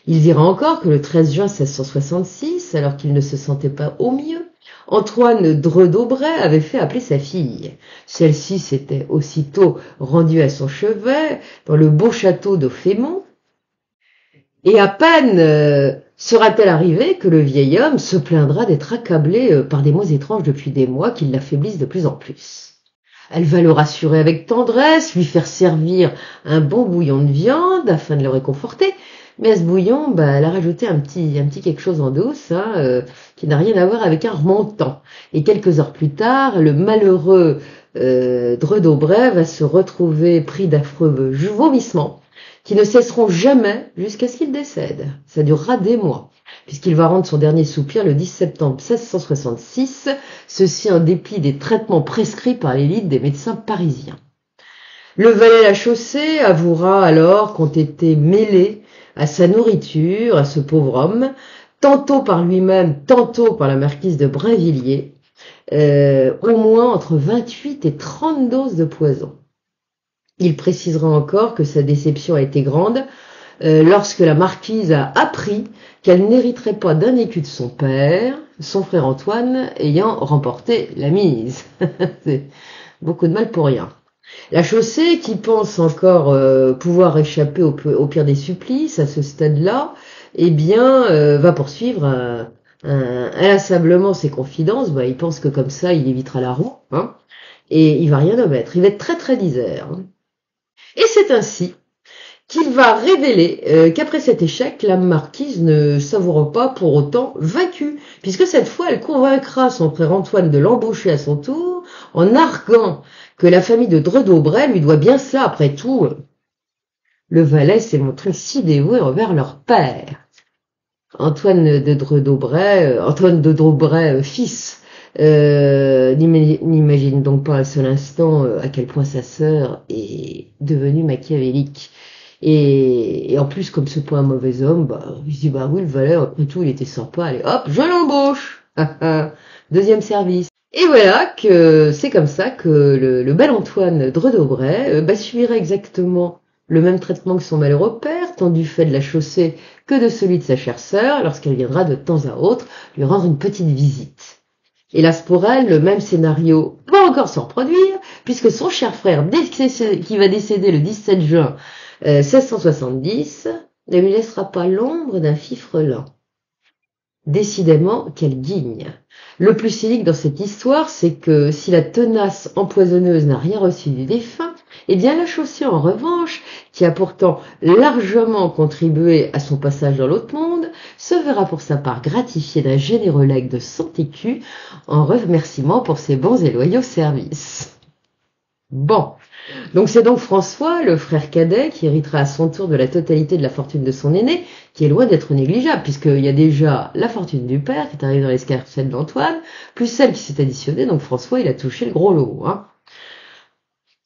Il dira encore que le 13 juin 1666, alors qu'il ne se sentait pas au mieux, Antoine Dreux d'Aubray avait fait appeler sa fille. Celle-ci s'était aussitôt rendue à son chevet dans le beau château d'Aufémont, et à peine sera-t-elle arrivée que le vieil homme se plaindra d'être accablé par des maux étranges depuis des mois qui l'affaiblissent de plus en plus. Elle va le rassurer avec tendresse, lui faire servir un bon bouillon de viande afin de le réconforter, mais à ce bouillon, elle a rajouté un petit quelque chose en douce, qui n'a rien à voir avec un remontant. Et quelques heures plus tard, le malheureux Dreux d'Aubray va se retrouver pris d'affreux vomissements, qui ne cesseront jamais jusqu'à ce qu'il décède. Ça durera des mois, puisqu'il va rendre son dernier soupir le 10 septembre 1666, ceci en dépit des traitements prescrits par l'élite des médecins parisiens. Le valet Lachaussée avouera alors qu'ont été mêlés à sa nourriture, à ce pauvre homme, tantôt par lui-même, tantôt par la marquise de Brinvilliers, au moins entre 28 et 30 doses de poison. Il précisera encore que sa déception a été grande lorsque la marquise a appris qu'elle n'hériterait pas d'un écu de son père, son frère Antoine ayant remporté la mise. C'est beaucoup de mal pour rien. Lachaussée, qui pense encore pouvoir échapper au pire des supplices à ce stade-là, va poursuivre inlassablement ses confidences. Il pense que comme ça, il évitera la roue, et il va rien omettre. Il va être très très disert. Et c'est ainsi qu'il va révéler qu'après cet échec, la marquise ne savoura pas pour autant vaincue, puisque cette fois elle convaincra son frère Antoine de l'embaucher à son tour, en arguant que la famille de Dreux-d'Aubray lui doit bien cela. Après tout, le valet s'est montré si dévoué envers leur père. Antoine de Dreux-d'Aubray, fils, n'imagine donc pas un seul instant à quel point sa sœur est devenue machiavélique. Et en plus, comme c'est pas un mauvais homme, il se dit, oui, le valet, après tout, il était sympa, allez, hop, je l'embauche. Deuxième service. Et voilà que c'est comme ça que le bel Antoine Dreux-d'Aubray subirait exactement le même traitement que son malheureux père, tant du fait de la chaussée que de celui de sa chère sœur, lorsqu'elle viendra de temps à autre lui rendre une petite visite. Hélas pour elle, le même scénario va encore se reproduire, puisque son cher frère, qui va décéder le 17 juin 1670, ne lui laissera pas l'ombre d'un fifrelin. Décidément, quelle guigne. Le plus cynique dans cette histoire, c'est que si la tenace empoisonneuse n'a rien reçu du défunt, eh bien la chaussée en revanche, qui a pourtant largement contribué à son passage dans l'autre monde, se verra pour sa part gratifiée d'un généreux legs de 100 écus en remerciement pour ses bons et loyaux services. Bon, donc c'est donc François, le frère cadet, qui héritera à son tour de la totalité de la fortune de son aîné, qui est loin d'être négligeable, puisqu'il y a déjà la fortune du père, qui est arrivée dans l'escarcelle d'Antoine, plus celle qui s'est additionnée, donc François, il a touché le gros lot, hein.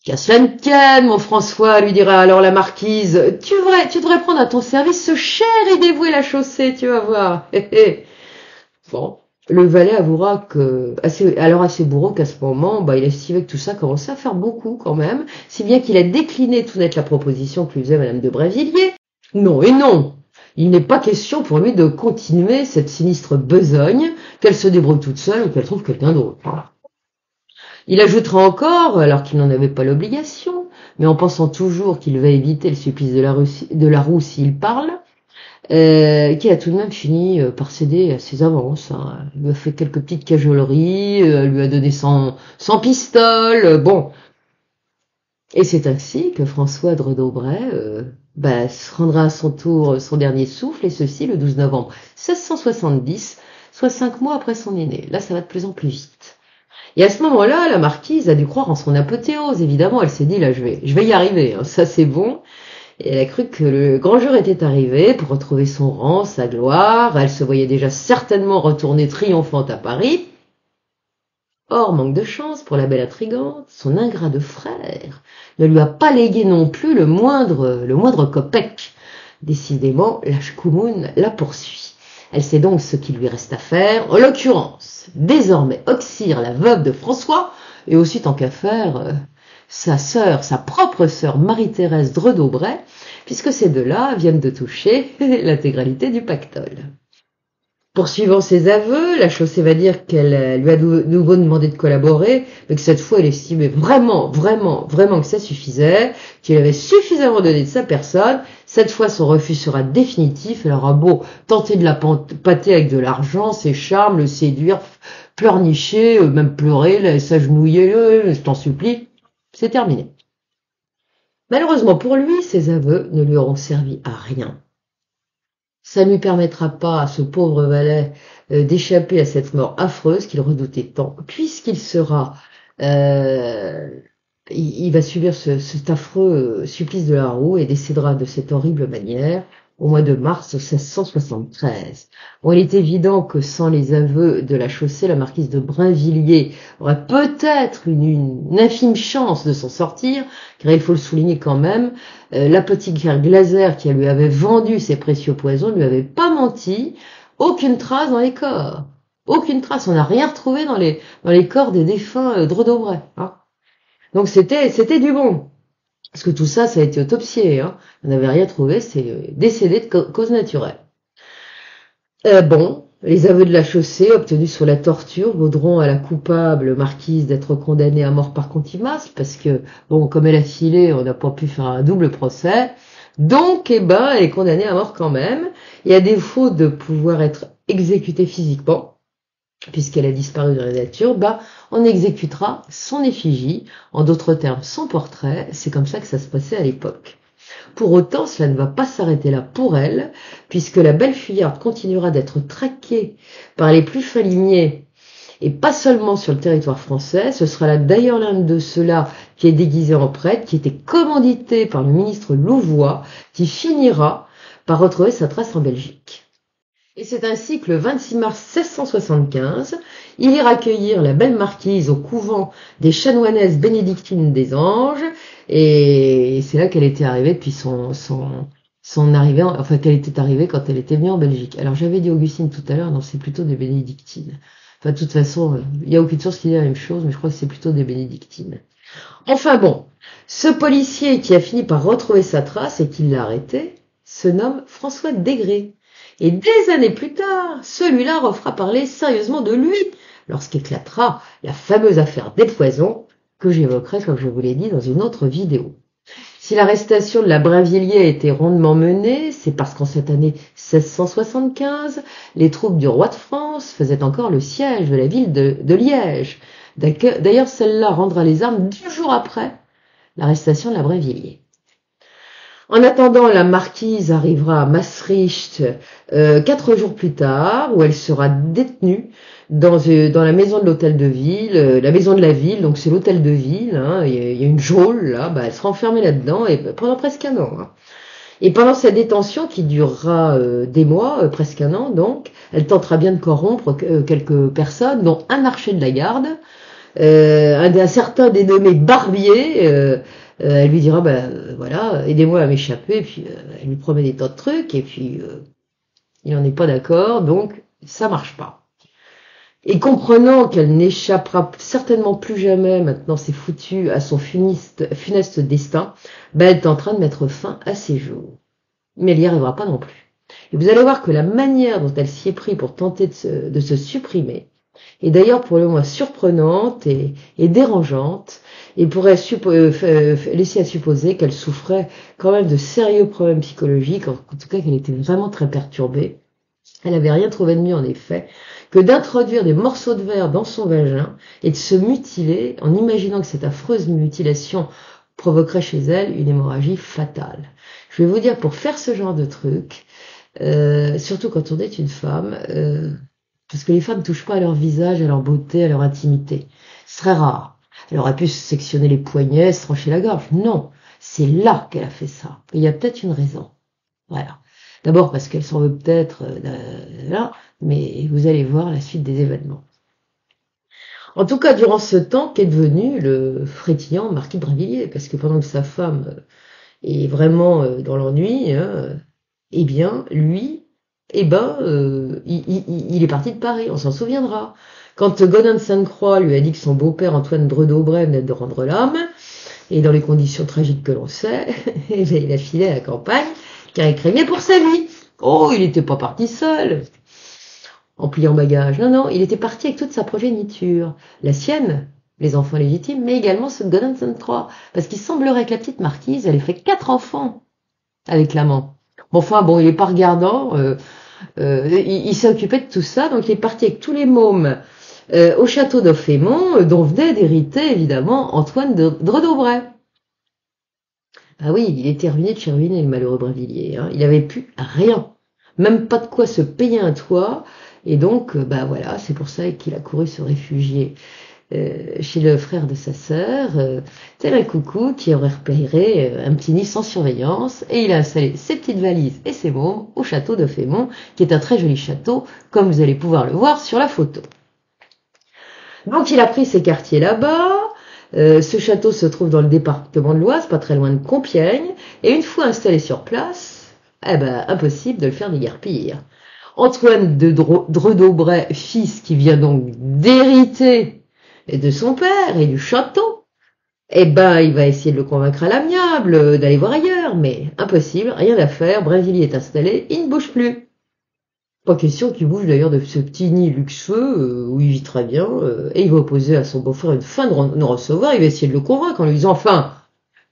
Qu'à cela ne tienne, mon François, lui dira alors la marquise, tu devrais prendre à ton service ce cher et dévoué la chaussée, tu vas voir. Bon. Le valet avouera que, alors assez bourreau qu'à ce moment, il estimait que tout ça commençait à faire beaucoup quand même, si bien qu'il a décliné tout net la proposition que lui faisait Madame de Brinvilliers. Non et non, il n'est pas question pour lui de continuer cette sinistre besogne, qu'elle se débrouille toute seule ou qu'elle trouve quelqu'un d'autre. Il ajoutera encore, alors qu'il n'en avait pas l'obligation, mais en pensant toujours qu'il va éviter le supplice de la roue s'il parle, qui a tout de même fini par céder à ses avances. Hein. Il lui a fait quelques petites cajoleries, lui a donné 100 pistoles, bon. Et c'est ainsi que François Dreux-d'Aubray se rendra à son tour son dernier souffle, et ceci le 12 novembre 1670, soit 5 mois après son aîné. Là, ça va de plus en plus vite. Et à ce moment-là, la marquise a dû croire en son apothéose, évidemment. Elle s'est dit, là, je vais y arriver, hein, ça c'est bon. Et elle a cru que le grand jour était arrivé pour retrouver son rang, sa gloire. Elle se voyait déjà certainement retourner triomphante à Paris. Or, manque de chance pour la belle intrigante, son ingrat de frère ne lui a pas légué non plus le moindre copec. Décidément, la Shkumun la poursuit. Elle sait donc ce qu'il lui reste à faire, en l'occurrence, désormais oxyre la veuve de François, et aussi tant qu'à faire... sa propre sœur Marie-Thérèse Dreux-d'Aubray, puisque ces deux-là viennent de toucher l'intégralité du pactole. Poursuivant ses aveux, la chaussée va dire qu'elle lui a de nouveau demandé de collaborer, mais que cette fois elle estimait vraiment que ça suffisait, qu'il avait suffisamment donné de sa personne. Cette fois son refus sera définitif, elle aura beau tenter de la pâter avec de l'argent, ses charmes, le séduire, pleurnicher, même pleurer, s'agenouiller, je t'en supplie. C'est terminé. Malheureusement pour lui, ses aveux ne lui auront servi à rien. Ça ne lui permettra pas à ce pauvre valet d'échapper à cette mort affreuse qu'il redoutait tant, puisqu'il sera... il va subir cet affreux supplice de la roue et décédera de cette horrible manière au mois de mars 1673. Bon, il est évident que sans les aveux de la chaussée, la marquise de Brinvilliers aurait peut-être une infime chance de s'en sortir, car il faut le souligner quand même, l'apothicaire Glaser qui lui avait vendu ses précieux poisons ne lui avait pas menti, aucune trace dans les corps. Aucune trace, on n'a rien retrouvé dans les corps des défunts Dreux-d'Aubray. Hein. Donc c'était du bon. Parce que tout ça a été autopsié, hein. On n'avait rien trouvé, c'est décédé de cause naturelle. Les aveux de la chaussée, obtenus sur la torture, vaudront à la coupable marquise d'être condamnée à mort par contumace, parce que, comme elle a filé, on n'a pas pu faire un double procès. Donc, elle est condamnée à mort quand même, et à défaut de pouvoir être exécutée physiquement, puisqu'elle a disparu dans la nature, on exécutera son effigie, en d'autres termes son portrait, c'est comme ça que ça se passait à l'époque. Pour autant, cela ne va pas s'arrêter là pour elle, puisque la belle fuyarde continuera d'être traquée par les plus fins limiers, et pas seulement sur le territoire français. Ce sera là d'ailleurs l'un de ceux-là qui est déguisé en prêtre, qui était commandité par le ministre Louvois, qui finira par retrouver sa trace en Belgique. Et c'est ainsi que le 26 mars 1675, il ira accueillir la belle marquise au couvent des chanoinesses bénédictines des Anges, et c'est là qu'elle était arrivée depuis son arrivée, enfin qu'elle était arrivée quand elle était venue en Belgique. Alors j'avais dit Augustine tout à l'heure, non, c'est plutôt des bénédictines. Enfin, de toute façon, il n'y a aucune source qui dit la même chose, mais je crois que c'est plutôt des bénédictines. Enfin bon, ce policier qui a fini par retrouver sa trace et qui l'a arrêté se nomme François Degré. Et des années plus tard, celui-là refera parler sérieusement de lui lorsqu'éclatera la fameuse affaire des poisons que j'évoquerai, comme je vous l'ai dit, dans une autre vidéo. Si l'arrestation de la Brinvilliers a été rondement menée, c'est parce qu'en cette année 1675, les troupes du roi de France faisaient encore le siège de la ville de Liège. D'ailleurs, celle-là rendra les armes 2 jours après l'arrestation de la Brinvilliers. En attendant, la marquise arrivera à Maastricht 4 jours plus tard, où elle sera détenue dans la maison de l'hôtel de ville, la maison de la ville, donc c'est l'hôtel de ville, hein, il y a une geôle là, elle sera enfermée là-dedans et pendant presque 1 an. Hein. Et pendant cette détention qui durera des mois, presque 1 an donc, elle tentera bien de corrompre quelques personnes, dont un archer de la garde, un certain dénommé Barbier. Elle lui dira, voilà, aidez-moi à m'échapper, et puis elle lui promet des tas de trucs, et puis il n'en est pas d'accord, donc ça marche pas. Et comprenant qu'elle n'échappera certainement plus jamais, maintenant c'est foutu, à son funeste destin, elle est en train de mettre fin à ses jours. Mais elle n'y arrivera pas non plus. Et vous allez voir que la manière dont elle s'y est prise pour tenter de se supprimer est d'ailleurs pour le moins surprenante et dérangeante, et pourrait laisser à supposer qu'elle souffrait quand même de sérieux problèmes psychologiques, en tout cas qu'elle était vraiment très perturbée. Elle n'avait rien trouvé de mieux en effet que d'introduire des morceaux de verre dans son vagin et de se mutiler en imaginant que cette affreuse mutilation provoquerait chez elle une hémorragie fatale. Je vais vous dire, pour faire ce genre de truc, surtout quand on est une femme, parce que les femmes ne touchent pas à leur visage, à leur beauté, à leur intimité. C'est très rare. Elle aurait pu se sectionner les poignets, se trancher la gorge. Non, c'est là qu'elle a fait ça. Et il y a peut-être une raison. Voilà. D'abord parce qu'elle s'en veut peut-être là, mais vous allez voir la suite des événements. En tout cas, durant ce temps qu'est devenu le frétillant marquis de Brinvilliers, parce que pendant que sa femme est vraiment dans l'ennui, eh bien, lui, il est parti de Paris, on s'en souviendra. Quand Godin de Sainte-Croix lui a dit que son beau-père Antoine Dreux-d'Aubray venait de rendre l'âme, et dans les conditions tragiques que l'on sait, il a filé à la campagne, car il craignait pour sa vie. Oh, il n'était pas parti seul, en pliant bagage. Non, il était parti avec toute sa progéniture. La sienne, les enfants légitimes, mais également ceux de Godin de Sainte-Croix. Parce qu'il semblerait que la petite marquise, elle ait fait 4 enfants avec l'amant. Bon, il est pas regardant, il s'est occupé de tout ça, donc il est parti avec tous les mômes au château d'Aufémont, dont venait d'hériter évidemment Antoine Dreux-d'Aubray. Ah oui, il était ruiné de chez ruiné, le malheureux Brinvilliers. Hein. Il avait plus rien, même pas de quoi se payer un toit, et donc voilà, c'est pour ça qu'il a couru se réfugier chez le frère de sa sœur, tel un coucou qui aurait repéré un petit nid sans surveillance, et il a installé ses petites valises et ses mômes au château d'Aufémont, qui est un très joli château, comme vous allez pouvoir le voir sur la photo. Donc il a pris ses quartiers là-bas. Ce château se trouve dans le département de l'Oise, pas très loin de Compiègne, et une fois installé sur place, impossible de le faire déguerpir. Antoine de Dreux-d'Aubray, fils qui vient donc d'hériter de son père et du château, il va essayer de le convaincre à l'amiable d'aller voir ailleurs, mais impossible, rien à faire, Brinvilliers est installé, il ne bouge plus. Pas question qu'il bouge d'ailleurs de ce petit nid luxueux où il vit très bien, et il va opposer à son beau-frère une fin de non-recevoir, il va essayer de le convaincre en lui disant, enfin,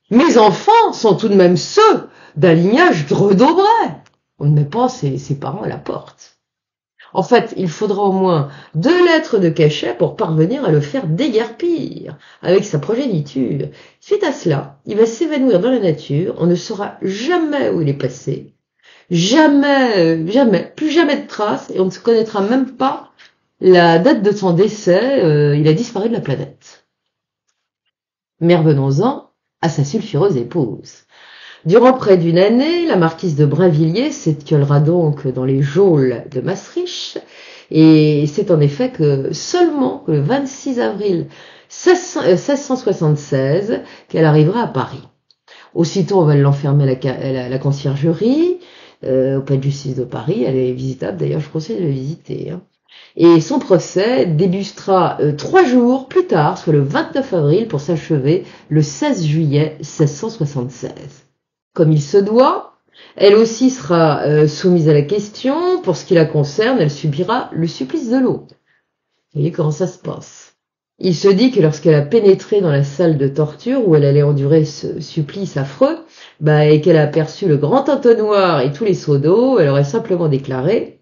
mes enfants sont tout de même ceux d'un lignage Dreux-d'Aubray. On ne met pas ses parents à la porte. En fait, il faudra au moins 2 lettres de cachet pour parvenir à le faire déguerpir avec sa progéniture. Suite à cela, il va s'évanouir dans la nature, on ne saura jamais où il est passé, jamais, plus jamais de traces, et on ne se connaîtra même pas la date de son décès, il a disparu de la planète. Mais revenons-en à sa sulfureuse épouse. Durant près d'une année, la marquise de Brinvilliers s'étiolera donc dans les geôles de Maastricht, et c'est en effet que seulement le 26 avril 1676 qu'elle arrivera à Paris. Aussitôt, on va l'enfermer à la conciergerie, au palais de justice de Paris. Elle est visitable, d'ailleurs, je conseille de la visiter. Hein. Et son procès débutera 3 jours plus tard, soit le 29 avril, pour s'achever le 16 juillet 1676. Comme il se doit, elle aussi sera soumise à la question. Pour ce qui la concerne, elle subira le supplice de l'eau. Vous voyez comment ça se passe. Il se dit que lorsqu'elle a pénétré dans la salle de torture où elle allait endurer ce supplice affreux, et qu'elle a aperçu le grand entonnoir et tous les seaux d'eau, elle aurait simplement déclaré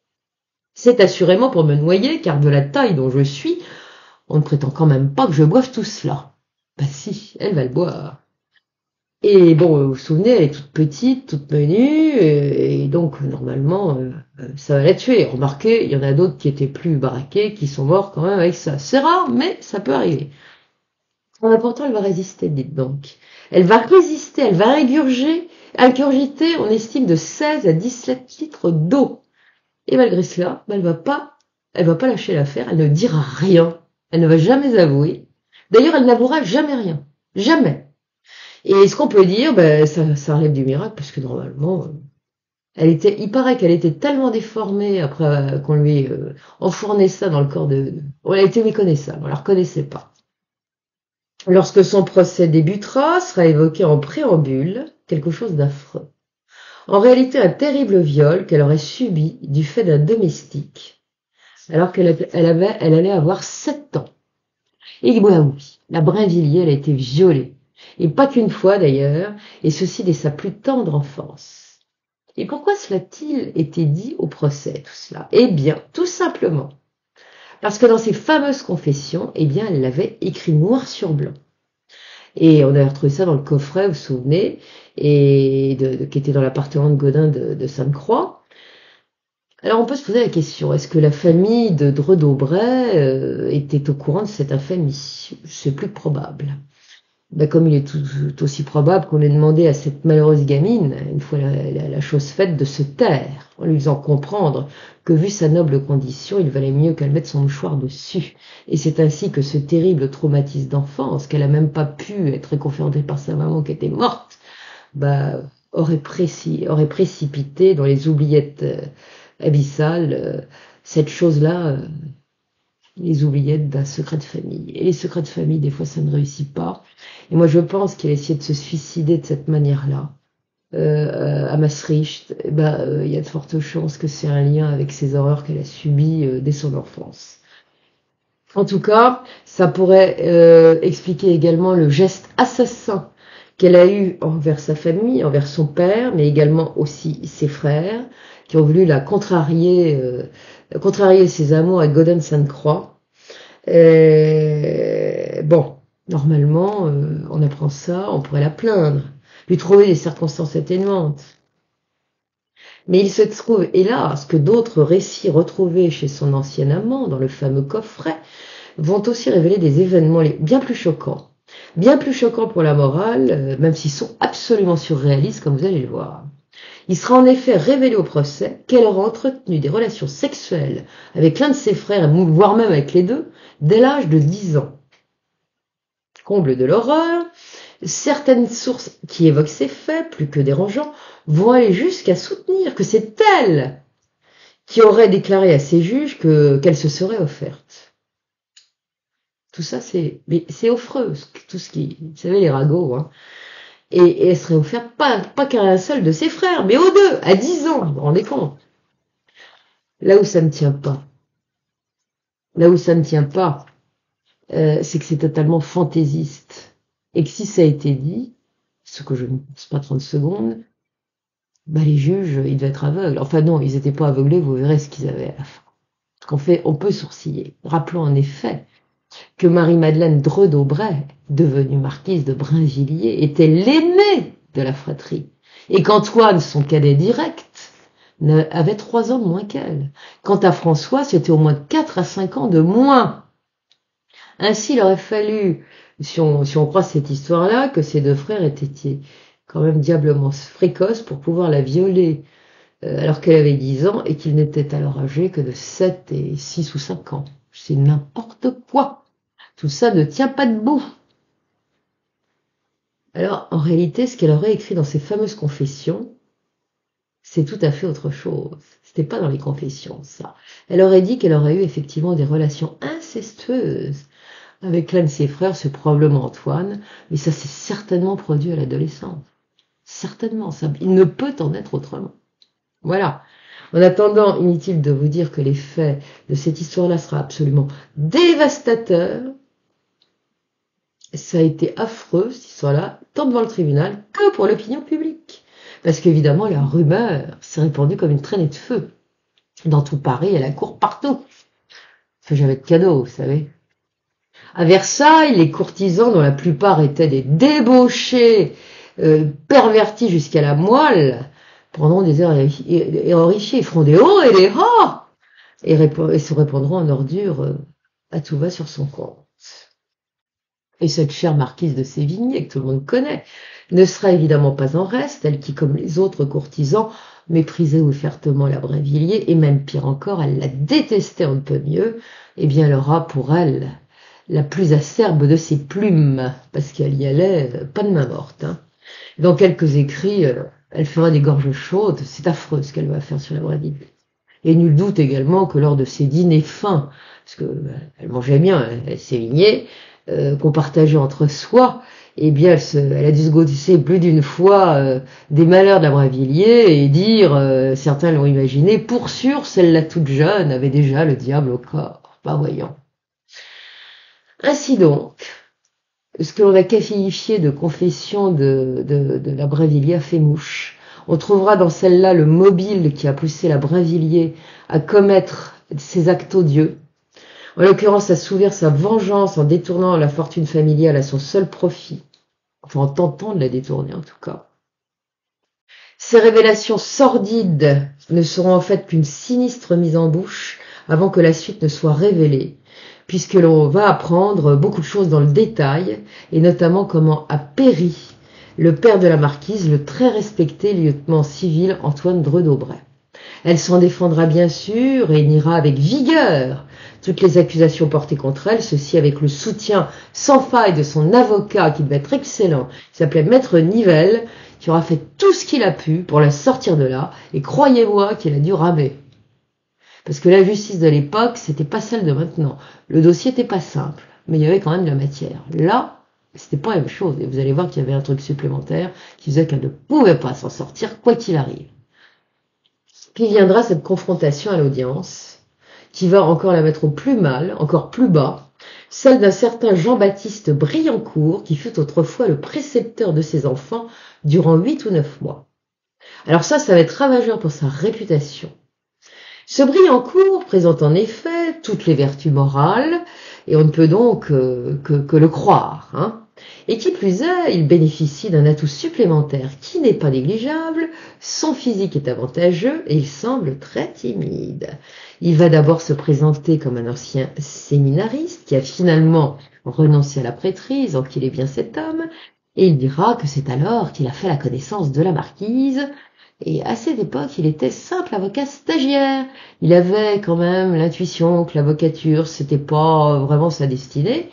« C'est assurément pour me noyer, car de la taille dont je suis, on ne prétend quand même pas que je boive tout cela. » Si, elle va le boire. Et bon, vous vous souvenez, elle est toute petite, toute menue, et donc normalement, ça va la tuer. Remarquez, il y en a d'autres qui étaient plus baraqués, qui sont morts quand même avec ça. C'est rare, mais ça peut arriver. En important, elle va résister, dites donc. Elle va résister, elle va ingurgiter, on estime, de 16 à 17 litres d'eau. Et malgré cela, elle va pas lâcher l'affaire, elle ne dira rien. Elle ne va jamais avouer. D'ailleurs, elle n'avouera jamais rien. Jamais. Et ce qu'on peut dire, ça relève du miracle, parce que normalement, il paraît qu'elle était tellement déformée après qu'on lui ait enfourné ça dans le corps elle était méconnaissable, on la reconnaissait pas. Lorsque son procès débutera, sera évoqué en préambule quelque chose d'affreux. En réalité, un terrible viol qu'elle aurait subi du fait d'un domestique, alors qu'elle allait avoir 7 ans. Et oui, la Brinvilliers, elle a été violée. Et pas qu'une fois d'ailleurs, et ceci dès sa plus tendre enfance. Et pourquoi cela a-t-il été dit au procès, tout cela? Eh bien, tout simplement, parce que dans ses fameuses confessions, elle l'avait écrit noir sur blanc. Et on a retrouvé ça dans le coffret, vous vous souvenez, et qui était dans l'appartement de Gaudin de Sainte-Croix. Alors on peut se poser la question, est-ce que la famille de Dreux d'Aubray était au courant de cette infamie? C'est plus probable. Comme il est tout aussi probable qu'on ait demandé à cette malheureuse gamine, une fois la chose faite, de se taire, en lui faisant comprendre que, vu sa noble condition, il valait mieux qu'elle mette son mouchoir dessus. Et c'est ainsi que ce terrible traumatisme d'enfance, qu'elle a même pas pu être réconfortée par sa maman qui était morte, aurait précipité dans les oubliettes abyssales cette chose-là, les oubliettes d'un secret de famille. Et les secrets de famille, des fois, ça ne réussit pas. Et moi, je pense qu'elle a essayé de se suicider de cette manière-là. À Maastricht, il y a de fortes chances que c'est un lien avec ces horreurs qu'elle a subies dès son enfance. En tout cas, ça pourrait expliquer également le geste assassin qu'elle a eu envers sa famille, envers son père, mais également aussi ses frères, qui ont voulu la contrarier ses amours avec Gaudin de Sainte-Croix. Normalement, on apprend ça, on pourrait la plaindre, lui trouver des circonstances atténuantes. Mais il se trouve, hélas, que d'autres récits retrouvés chez son ancien amant, dans le fameux coffret, vont aussi révéler des événements bien plus choquants pour la morale, même s'ils sont absolument surréalistes, comme vous allez le voir. Il sera en effet révélé au procès qu'elle aura entretenu des relations sexuelles avec l'un de ses frères, voire même avec les deux, dès l'âge de 10 ans. Comble de l'horreur, certaines sources qui évoquent ces faits, plus que dérangeants, vont aller jusqu'à soutenir que c'est elle qui aurait déclaré à ses juges qu'elle se serait offerte. Tout ça, c'est offreux, tout ce qui, vous savez, les ragots, hein. Et elle serait offerte pas qu'à un seul de ses frères, mais aux deux, à 10 ans, vous vous rendez compte? Là où ça ne tient pas, c'est que c'est totalement fantaisiste. Et que si ça a été dit, ce que je ne pense pas 30 secondes, bah les juges, ils devaient être aveugles. Enfin non, ils n'étaient pas aveuglés, vous verrez ce qu'ils avaient à la fin. Parce qu'en fait, on peut sourciller. Rappelons en effet que Marie-Madeleine Dreux d'Aubray, devenue marquise de Brinvilliers, était l'aînée de la fratrie. Et qu'Antoine, son cadet direct, avait 3 ans de moins qu'elle. Quant à François, c'était au moins 4 à 5 ans de moins. Ainsi, il aurait fallu, si on croit cette histoire-là, que ces deux frères étaient quand même diablement précoces pour pouvoir la violer alors qu'elle avait 10 ans et qu'il n'était alors âgé que de 7 et 6 ou 5 ans. C'est n'importe quoi. Tout ça ne tient pas debout. Alors, en réalité, ce qu'elle aurait écrit dans ses fameuses confessions, c'est tout à fait autre chose. C'était pas dans les confessions, ça. Elle aurait dit qu'elle aurait eu effectivement des relations incestueuses avec l'un de ses frères, c'est probablement Antoine, mais ça s'est certainement produit à l'adolescence. Certainement, ça, il ne peut en être autrement. Voilà. En attendant, inutile de vous dire que l'effet de cette histoire-là sera absolument dévastateur. Ça a été affreux, cette histoire-là, tant devant le tribunal que pour l'opinion publique. Parce qu'évidemment, la rumeur s'est répandue comme une traînée de feu. Dans tout Paris, à la cour, partout. Enfin, j'avais de cadeaux, vous savez. À Versailles, les courtisans, dont la plupart étaient des débauchés, pervertis jusqu'à la moelle, prendront des airs enrichis, ils feront des hauts et des ras, et se répandront en ordures à tout va sur son compte. Et cette chère marquise de Sévigné, que tout le monde connaît, ne sera évidemment pas en reste, elle qui, comme les autres courtisans, méprisait ouvertement la Brinvilliers, et même pire encore, elle la détestait on ne peut mieux, eh bien elle aura pour elle la plus acerbe de ses plumes, parce qu'elle y allait pas de main morte. Hein. Dans quelques écrits, elle fera des gorges chaudes, c'est affreux ce qu'elle va faire sur la Brinvilliers. Et nul doute également que lors de ses dîners fins, parce qu'elle mangeait bien, elle Sévigné, qu'on partageait entre soi, eh bien elle a dû se gausser plus d'une fois des malheurs de la Brinvilliers et dire, certains l'ont imaginé, pour sûr, celle-là toute jeune avait déjà le diable au corps. Bah voyons. Ainsi donc, ce que l'on a qualifié de confession de la Brinvilliers a fait mouche. On trouvera dans celle-là le mobile qui a poussé la Brinvilliers à commettre ces actes odieux. En l'occurrence, à s'ouvrir sa vengeance en détournant la fortune familiale à son seul profit. Enfin, en tentant de la détourner, en tout cas. Ces révélations sordides ne seront en fait qu'une sinistre mise en bouche avant que la suite ne soit révélée, puisque l'on va apprendre beaucoup de choses dans le détail, et notamment comment a péri le père de la marquise, le très respecté lieutenant civil Antoine Dreux d'Aubray. Elle s'en défendra bien sûr et niera avec vigueur toutes les accusations portées contre elle, ceci avec le soutien sans faille de son avocat qui devait être excellent, qui s'appelait Maître Nivelle, qui aura fait tout ce qu'il a pu pour la sortir de là, et croyez-moi qu'il a dû ramer. Parce que la justice de l'époque, c'était pas celle de maintenant. Le dossier était pas simple, mais il y avait quand même de la matière. Là, c'était pas la même chose, et vous allez voir qu'il y avait un truc supplémentaire qui faisait qu'elle ne pouvait pas s'en sortir quoi qu'il arrive. Puis viendra cette confrontation à l'audience, qui va encore la mettre au plus mal, encore plus bas, celle d'un certain Jean-Baptiste Briancourt, qui fut autrefois le précepteur de ses enfants durant 8 ou 9 mois. Alors ça va être ravageur pour sa réputation. Ce Briancourt présente en effet toutes les vertus morales, et on ne peut donc que le croire. Hein. Et qui plus est, il bénéficie d'un atout supplémentaire qui n'est pas négligeable, son physique est avantageux et il semble très timide. Il va d'abord se présenter comme un ancien séminariste qui a finalement renoncé à la prêtrise, donc il est bien cet homme, et il dira que c'est alors qu'il a fait la connaissance de la marquise, et à cette époque, il était simple avocat stagiaire. Il avait quand même l'intuition que l'avocature, c'était pas vraiment sa destinée,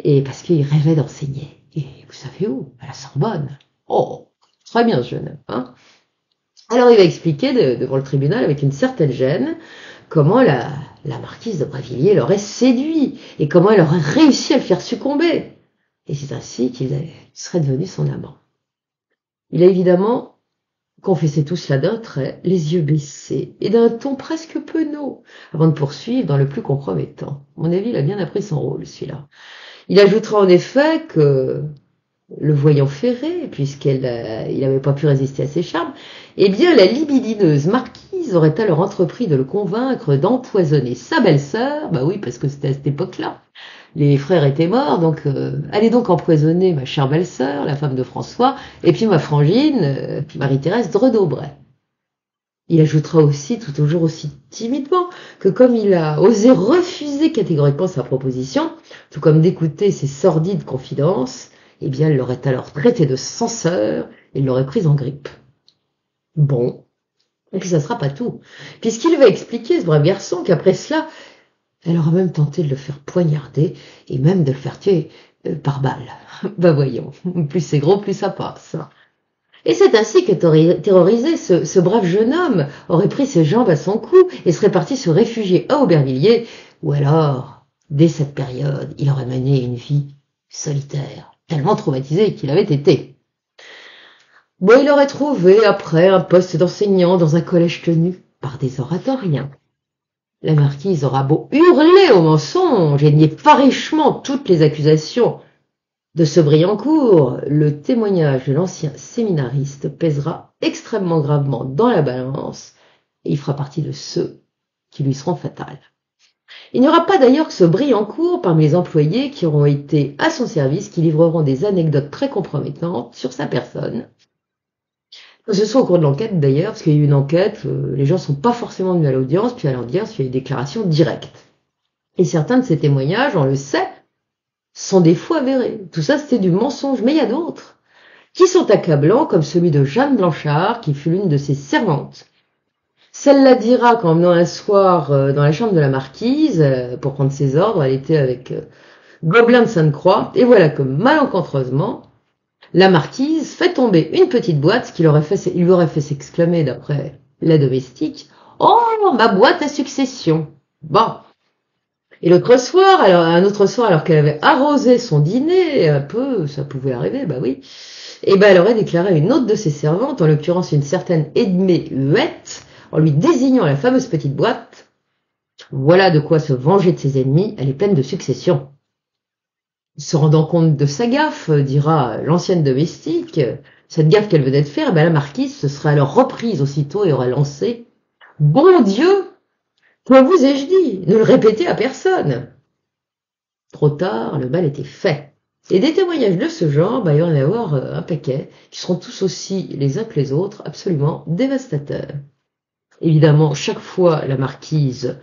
et parce qu'il rêvait d'enseigner. Et vous savez où? À la Sorbonne. Oh, très bien ce jeune homme. Hein. Alors il va expliquer devant le tribunal avec une certaine gêne comment la marquise de Brinvilliers l'aurait séduit et comment elle aurait réussi à le faire succomber. Et c'est ainsi qu'il serait devenu son amant. Il a évidemment confessé tout cela d'un trait, les yeux baissés et d'un ton presque penaud, avant de poursuivre dans le plus compromettant. À mon avis, il a bien appris son rôle, celui-là. Il ajoutera en effet que, le voyant ferré, puisqu'il n'avait pas pu résister à ses charmes, Eh bien, la libidineuse marquise aurait alors entrepris de le convaincre d'empoisonner sa belle-sœur. Bah oui, parce que c'était à cette époque-là. Les frères étaient morts, donc allez donc empoisonner ma chère belle-sœur, la femme de François, et puis ma frangine, Marie-Thérèse Dredaubray. Il ajoutera aussi, tout toujours aussi timidement, que comme il a osé refuser catégoriquement sa proposition, tout comme d'écouter ses sordides confidences, eh bien, elle l'aurait alors traité de censeur et l'aurait prise en grippe. Bon, et puis ça sera pas tout, puisqu'il va expliquer, ce brave garçon, qu'après cela, elle aura même tenté de le faire poignarder et même de le faire tuer par balle. Bah voyons, plus c'est gros, plus ça passe. Et c'est ainsi que, terrorisé, ce brave jeune homme aurait pris ses jambes à son cou et serait parti se réfugier à Aubervilliers, ou alors, dès cette période, il aurait mené une vie solitaire, tellement traumatisé qu'il avait été. Bon, il aurait trouvé après un poste d'enseignant dans un collège tenu par des oratoriens. La marquise aura beau hurler au mensonge et nier farouchement toutes les accusations de ce Briancourt, le témoignage de l'ancien séminariste pèsera extrêmement gravement dans la balance et il fera partie de ceux qui lui seront fatals. Il n'y aura pas d'ailleurs que ce Briancourt parmi les employés qui auront été à son service qui livreront des anecdotes très compromettantes sur sa personne. Que ce soit au cours de l'enquête d'ailleurs, parce qu'il y a eu une enquête, les gens ne sont pas forcément venus à l'audience, puis à l'audience il y a eu des déclarations directes. Et certains de ces témoignages, on le sait, sont des faux avérés. Tout ça, c'était du mensonge. Mais il y a d'autres qui sont accablants, comme celui de Jeanne Blanchard, qui fut l'une de ses servantes. Celle-là dira qu'en venant un soir dans la chambre de la marquise, pour prendre ses ordres, elle était avec Gobelin de Sainte-Croix, et voilà que, malencontreusement, la marquise fait tomber une petite boîte, qui lui aurait fait s'exclamer, d'après la domestique, « Oh, ma boîte à succession !» Bon. Et un autre soir, alors qu'elle avait arrosé son dîner, un peu, ça pouvait arriver, bah oui, et ben elle aurait déclaré à une autre de ses servantes, en l'occurrence une certaine Edmée Huette, en lui désignant la fameuse petite boîte, voilà de quoi se venger de ses ennemis, elle est pleine de succession. Se rendant compte de sa gaffe, dira l'ancienne domestique, cette gaffe qu'elle venait de faire, ben la marquise se serait alors reprise aussitôt et aurait lancé « Bon Dieu ! Quoi vous ai-je dit? Ne le répétez à personne. » Trop tard, le mal était fait. Et des témoignages de ce genre, il va y en avoir un paquet, qui seront tous aussi, les uns que les autres, absolument dévastateurs. Évidemment, chaque fois, la marquise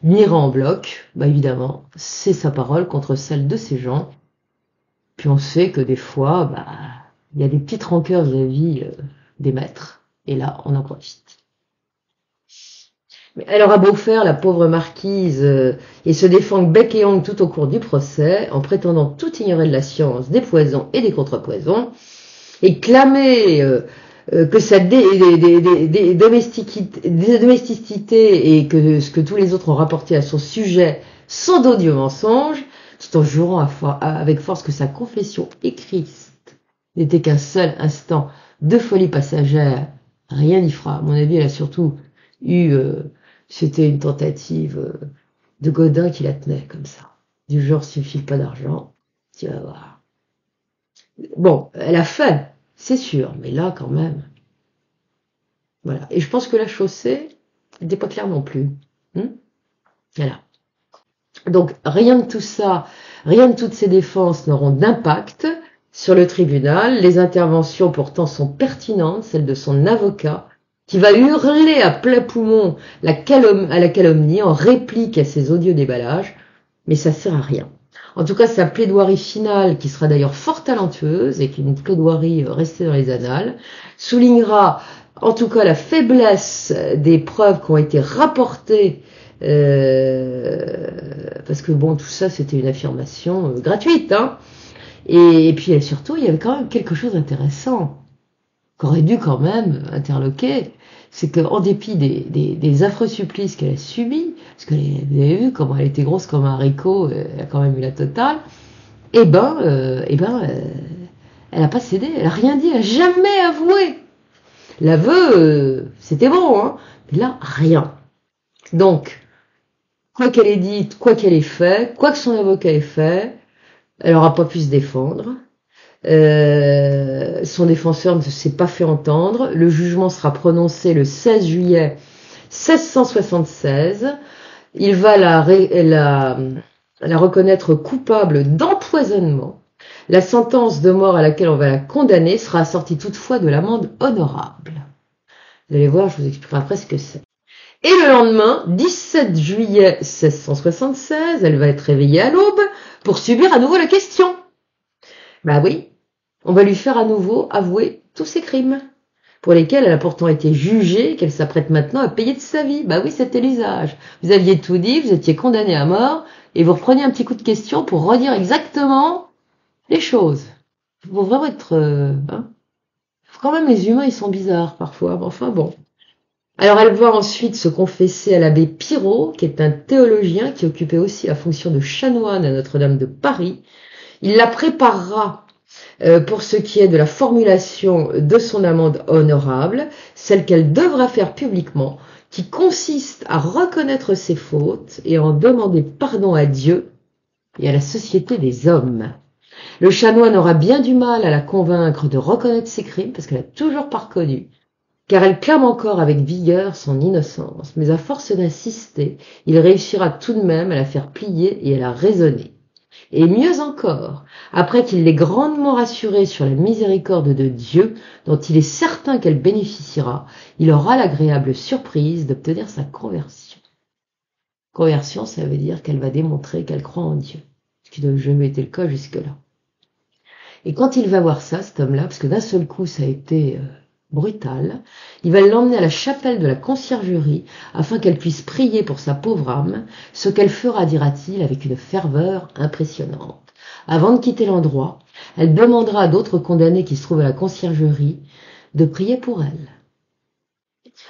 niera en bloc, évidemment, c'est sa parole contre celle de ces gens. Puis on sait que des fois, il y a des petites rancœurs vis-à-vis des maîtres, et là, on en profite. Mais elle aura beau faire, la pauvre marquise, et se défendre bec et ongle tout au cours du procès, en prétendant tout ignorer de la science des poisons et des contrepoisons, et clamer que sa domesticité et que ce que tous les autres ont rapporté à son sujet sont d'odieux mensonges, tout en jurant avec force que sa confession écrite n'était qu'un seul instant de folie passagère, rien n'y fera. À mon avis, elle a surtout eu... c'était une tentative de Godin qui la tenait comme ça. Du genre, s'il ne file pas d'argent, tu vas voir. Bon, elle a fait, c'est sûr, mais là, quand même. Voilà. Et je pense que la chaussée n'était pas claire non plus. Voilà. Donc, rien de tout ça, rien de toutes ces défenses n'auront d'impact sur le tribunal. Les interventions, pourtant, sont pertinentes, celles de son avocat, qui va hurler à plein poumon à la calomnie en réplique à ses odieux déballages, mais ça sert à rien. En tout cas, sa plaidoirie finale, qui sera d'ailleurs fort talentueuse et qui est une plaidoirie restée dans les annales, soulignera en tout cas la faiblesse des preuves qui ont été rapportées, parce que bon, tout ça c'était une affirmation gratuite, et puis surtout il y avait quand même quelque chose d'intéressant qu'aurait dû quand même interloquer, c'est qu'en dépit des affreux supplices qu'elle a subis, parce que vous avez vu comment elle était grosse comme un haricot, elle a quand même eu la totale, elle a pas cédé, elle a rien dit, elle a jamais avoué. L'aveu, c'était bon, mais là, rien. Donc, quoi qu'elle ait dit, quoi qu'elle ait fait, quoi que son avocat ait fait, elle n'aura pas pu se défendre. Son défenseur ne s'est pas fait entendre. Le jugement sera prononcé le 16 juillet 1676. Il va la reconnaître coupable d'empoisonnement. La sentence de mort à laquelle on va la condamner sera assortie toutefois de l'amende honorable. Vous allez voir, je vous expliquerai après ce que c'est. Et le lendemain, 17 juillet 1676, elle va être réveillée à l'aube pour subir à nouveau la question. Bah oui, on va lui faire à nouveau avouer tous ses crimes, pour lesquels elle a pourtant été jugée, qu'elle s'apprête maintenant à payer de sa vie. Bah oui, c'était l'usage. Vous aviez tout dit, vous étiez condamné à mort, et vous repreniez un petit coup de question pour redire exactement les choses. Il faut vraiment être... Quand même, les humains, ils sont bizarres parfois, mais enfin bon. Alors elle va ensuite se confesser à l'abbé Pirot, qui est un théologien qui occupait aussi la fonction de chanoine à Notre-Dame de Paris. Il la préparera pour ce qui est de la formulation de son amende honorable, celle qu'elle devra faire publiquement, qui consiste à reconnaître ses fautes et à en demander pardon à Dieu et à la société des hommes. Le chanoine aura bien du mal à la convaincre de reconnaître ses crimes, parce qu'elle n'a toujours pas reconnu, car elle clame encore avec vigueur son innocence, mais à force d'insister, il réussira tout de même à la faire plier et à la raisonner. Et mieux encore, après qu'il l'ait grandement rassurée sur la miséricorde de Dieu, dont il est certain qu'elle bénéficiera, il aura l'agréable surprise d'obtenir sa conversion. Conversion, ça veut dire qu'elle va démontrer qu'elle croit en Dieu, ce qui n'a jamais été le cas jusque-là. Et quand il va voir ça, cet homme-là, parce que d'un seul coup ça a été brutal, il va l'emmener à la chapelle de la conciergerie afin qu'elle puisse prier pour sa pauvre âme, ce qu'elle fera, dira-t-il, avec une ferveur impressionnante. Avant de quitter l'endroit, elle demandera à d'autres condamnés qui se trouvent à la conciergerie de prier pour elle.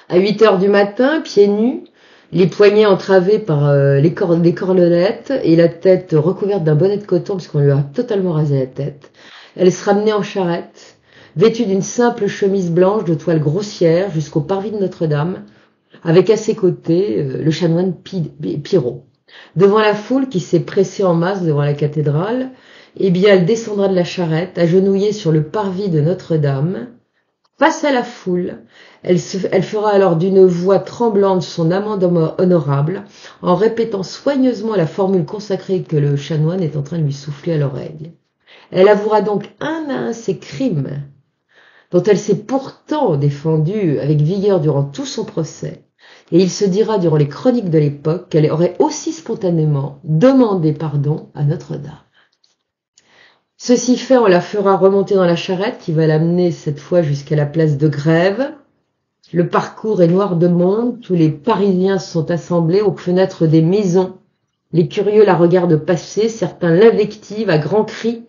À 8 heures du matin, pieds nus, les poignets entravés par des cornelettes et la tête recouverte d'un bonnet de coton parce qu'on lui a totalement rasé la tête, elle sera menée en charrette, vêtue d'une simple chemise blanche de toile grossière jusqu'au parvis de Notre-Dame, avec à ses côtés le chanoine Pirot. Devant la foule qui s'est pressée en masse devant la cathédrale, eh bien elle descendra de la charrette, agenouillée sur le parvis de Notre-Dame. Face à la foule, elle fera alors d'une voix tremblante son amende honorable, en répétant soigneusement la formule consacrée que le chanoine est en train de lui souffler à l'oreille. Elle avouera donc un à un ses crimes, dont elle s'est pourtant défendue avec vigueur durant tout son procès, et il se dira durant les chroniques de l'époque qu'elle aurait aussi spontanément demandé pardon à Notre-Dame. Ceci fait, on la fera remonter dans la charrette qui va l'amener cette fois jusqu'à la place de Grève. Le parcours est noir de monde, tous les Parisiens sont assemblés aux fenêtres des maisons. Les curieux la regardent passer, certains l'invectivent à grands cris,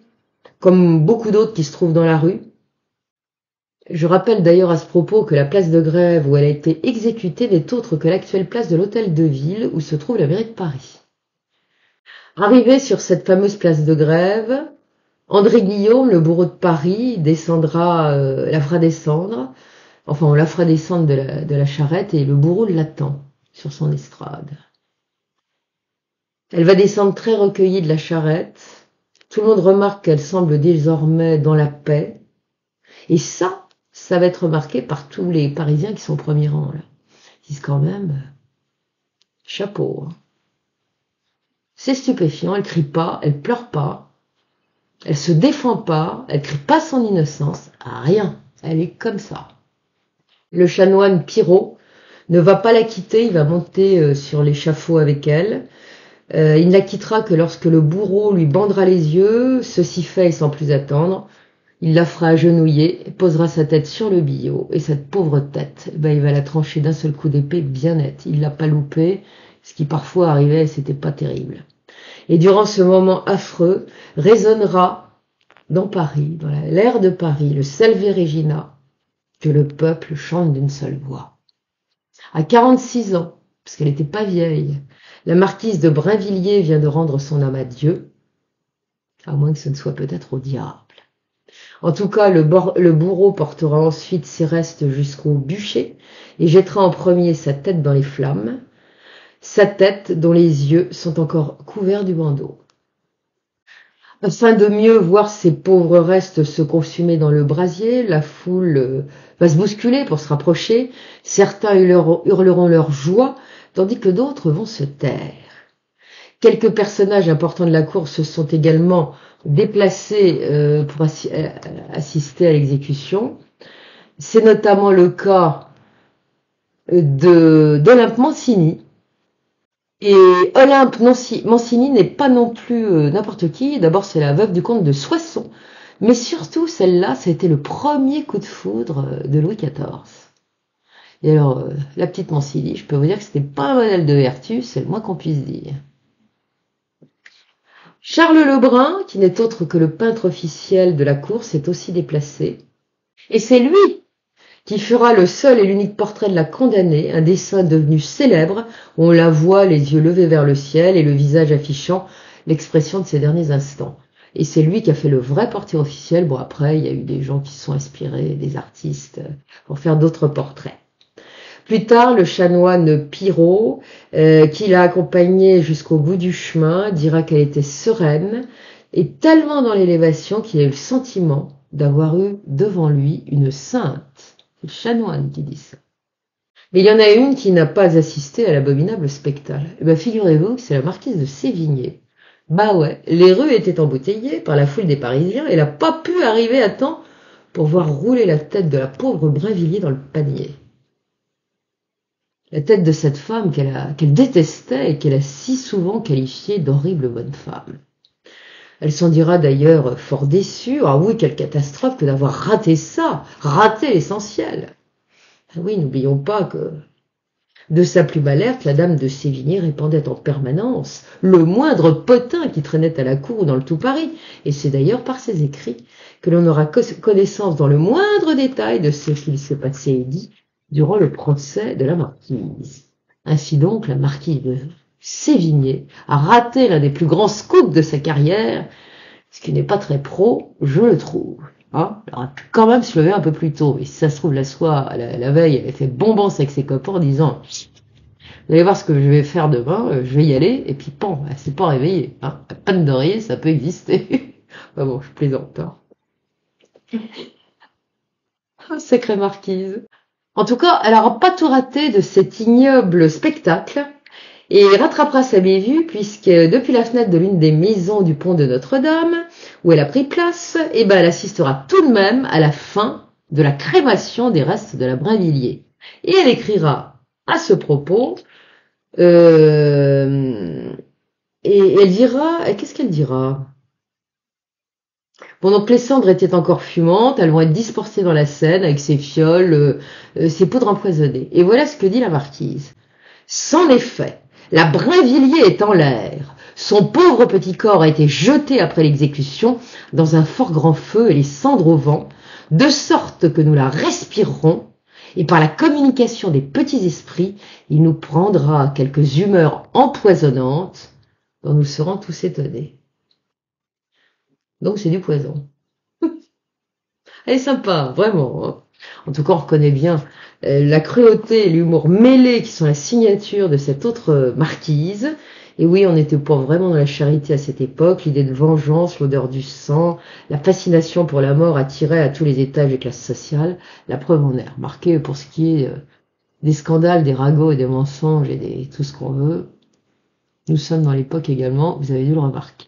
comme beaucoup d'autres qui se trouvent dans la rue. Je rappelle d'ailleurs à ce propos que la place de Grève où elle a été exécutée n'est autre que l'actuelle place de l'Hôtel de Ville où se trouve la mairie de Paris. Arrivé sur cette fameuse place de Grève, André Guillaume, le bourreau de Paris, la fera descendre, enfin on la fera descendre de la charrette et le bourreau l'attend sur son estrade. Elle va descendre très recueillie de la charrette, tout le monde remarque qu'elle semble désormais dans la paix, et ça va être remarqué par tous les Parisiens qui sont au premier rang là. Ils disent quand même, chapeau. Hein. C'est stupéfiant, elle crie pas, elle pleure pas. Elle se défend pas, elle crie pas son innocence, à rien. Elle est comme ça. Le chanoine Pirot ne va pas la quitter, il va monter sur l'échafaud avec elle. Il ne la quittera que lorsque le bourreau lui bandera les yeux, ceci fait et sans plus attendre. Il la fera agenouiller, posera sa tête sur le billot, et cette pauvre tête, il va la trancher d'un seul coup d'épée bien net. Il l'a pas loupé, ce qui parfois arrivait et c'était pas terrible. Et durant ce moment affreux, résonnera dans Paris, dans l'air de Paris, le Salve Regina, que le peuple chante d'une seule voix. À 46 ans, parce qu'elle n'était pas vieille, la marquise de Brinvilliers vient de rendre son âme à Dieu, à moins que ce ne soit peut-être au diable. En tout cas, le bourreau portera ensuite ses restes jusqu'au bûcher et jettera en premier sa tête dans les flammes, sa tête dont les yeux sont encore couverts du bandeau. Afin de mieux voir ces pauvres restes se consumer dans le brasier, la foule va se bousculer pour se rapprocher. Certains hurleront leur joie, tandis que d'autres vont se taire. Quelques personnages importants de la cour se sont également déplacés pour assister à l'exécution. C'est notamment le cas d'Olympe Mancini. Et Olympe Mancini n'est pas non plus n'importe qui. D'abord, c'est la veuve du comte de Soissons. Mais surtout, celle-là, ça a été le premier coup de foudre de Louis XIV. Et alors, la petite Mancini, je peux vous dire que c'était pas un modèle de vertu, c'est le moins qu'on puisse dire. Charles Lebrun, qui n'est autre que le peintre officiel de la cour, s'est aussi déplacé. Et c'est lui qui fera le seul et l'unique portrait de la condamnée, un dessin devenu célèbre, où on la voit les yeux levés vers le ciel et le visage affichant l'expression de ses derniers instants. Et c'est lui qui a fait le vrai portrait officiel. Bon, après, il y a eu des gens qui se sont inspirés, des artistes, pour faire d'autres portraits. Plus tard, le chanoine Pirot, qui l'a accompagnée jusqu'au bout du chemin, dira qu'elle était sereine et tellement dans l'élévation qu'il a eu le sentiment d'avoir eu devant lui une sainte. C'est le chanoine qui dit ça. Mais il y en a une qui n'a pas assisté à l'abominable spectacle. Eh ben, figurez-vous que c'est la marquise de Sévigné. Bah ouais, les rues étaient embouteillées par la foule des Parisiens et elle n'a pas pu arriver à temps pour voir rouler la tête de la pauvre Brinvilliers dans le panier. La tête de cette femme qu'elle détestait et qu'elle a si souvent qualifiée d'horrible bonne femme. Elle s'en dira d'ailleurs fort déçue. Ah oui, quelle catastrophe que d'avoir raté ça, raté l'essentiel. Ah oui, n'oublions pas que de sa plume alerte, la dame de Sévigné répandait en permanence le moindre potin qui traînait à la cour ou dans le tout Paris, et c'est d'ailleurs par ses écrits que l'on aura connaissance dans le moindre détail de ce qu'il s'est passé et dit durant le procès de la marquise. Ainsi donc, la marquise de Sévigné a raté l'un des plus grands scoops de sa carrière, ce qui n'est pas très pro, je le trouve. Hein, elle aurait pu quand même se lever un peu plus tôt. Et si ça se trouve, la veille, elle a fait bonbons avec ses copains en disant « Vous allez voir ce que je vais faire demain, je vais y aller. » Et puis, pan, elle s'est pas réveillée. Hein. La panne d'oreiller, ça peut exister. Enfin bon, je plaisante. Hein. Oh, sacrée marquise. En tout cas, elle n'aura pas tout raté de cet ignoble spectacle et rattrapera sa bévue puisque depuis la fenêtre de l'une des maisons du pont de Notre-Dame, où elle a pris place, elle assistera tout de même à la fin de la crémation des restes de la Brinvilliers. Et elle écrira à ce propos, et elle dira, qu'est-ce qu'elle dira ? Bon, donc les cendres étaient encore fumantes, elles vont être dispersées dans la Seine avec ses fioles, ses poudres empoisonnées. Et voilà ce que dit la marquise. C'en est fait. La Brinvilliers est en l'air. Son pauvre petit corps a été jeté après l'exécution dans un fort grand feu et les cendres au vent, de sorte que nous la respirerons, et par la communication des petits esprits, il nous prendra quelques humeurs empoisonnantes dont nous serons tous étonnés. Donc c'est du poison. Elle est sympa, vraiment. Hein. En tout cas, on reconnaît bien la cruauté et l'humour mêlés qui sont la signature de cette autre marquise. Et oui, on était pas vraiment dans la charité à cette époque. L'idée de vengeance, l'odeur du sang, la fascination pour la mort attirait à tous les étages et classes sociales. La preuve en est remarquée pour ce qui est des scandales, des ragots et des mensonges et tout ce qu'on veut. Nous sommes dans l'époque également, vous avez dû le remarquer.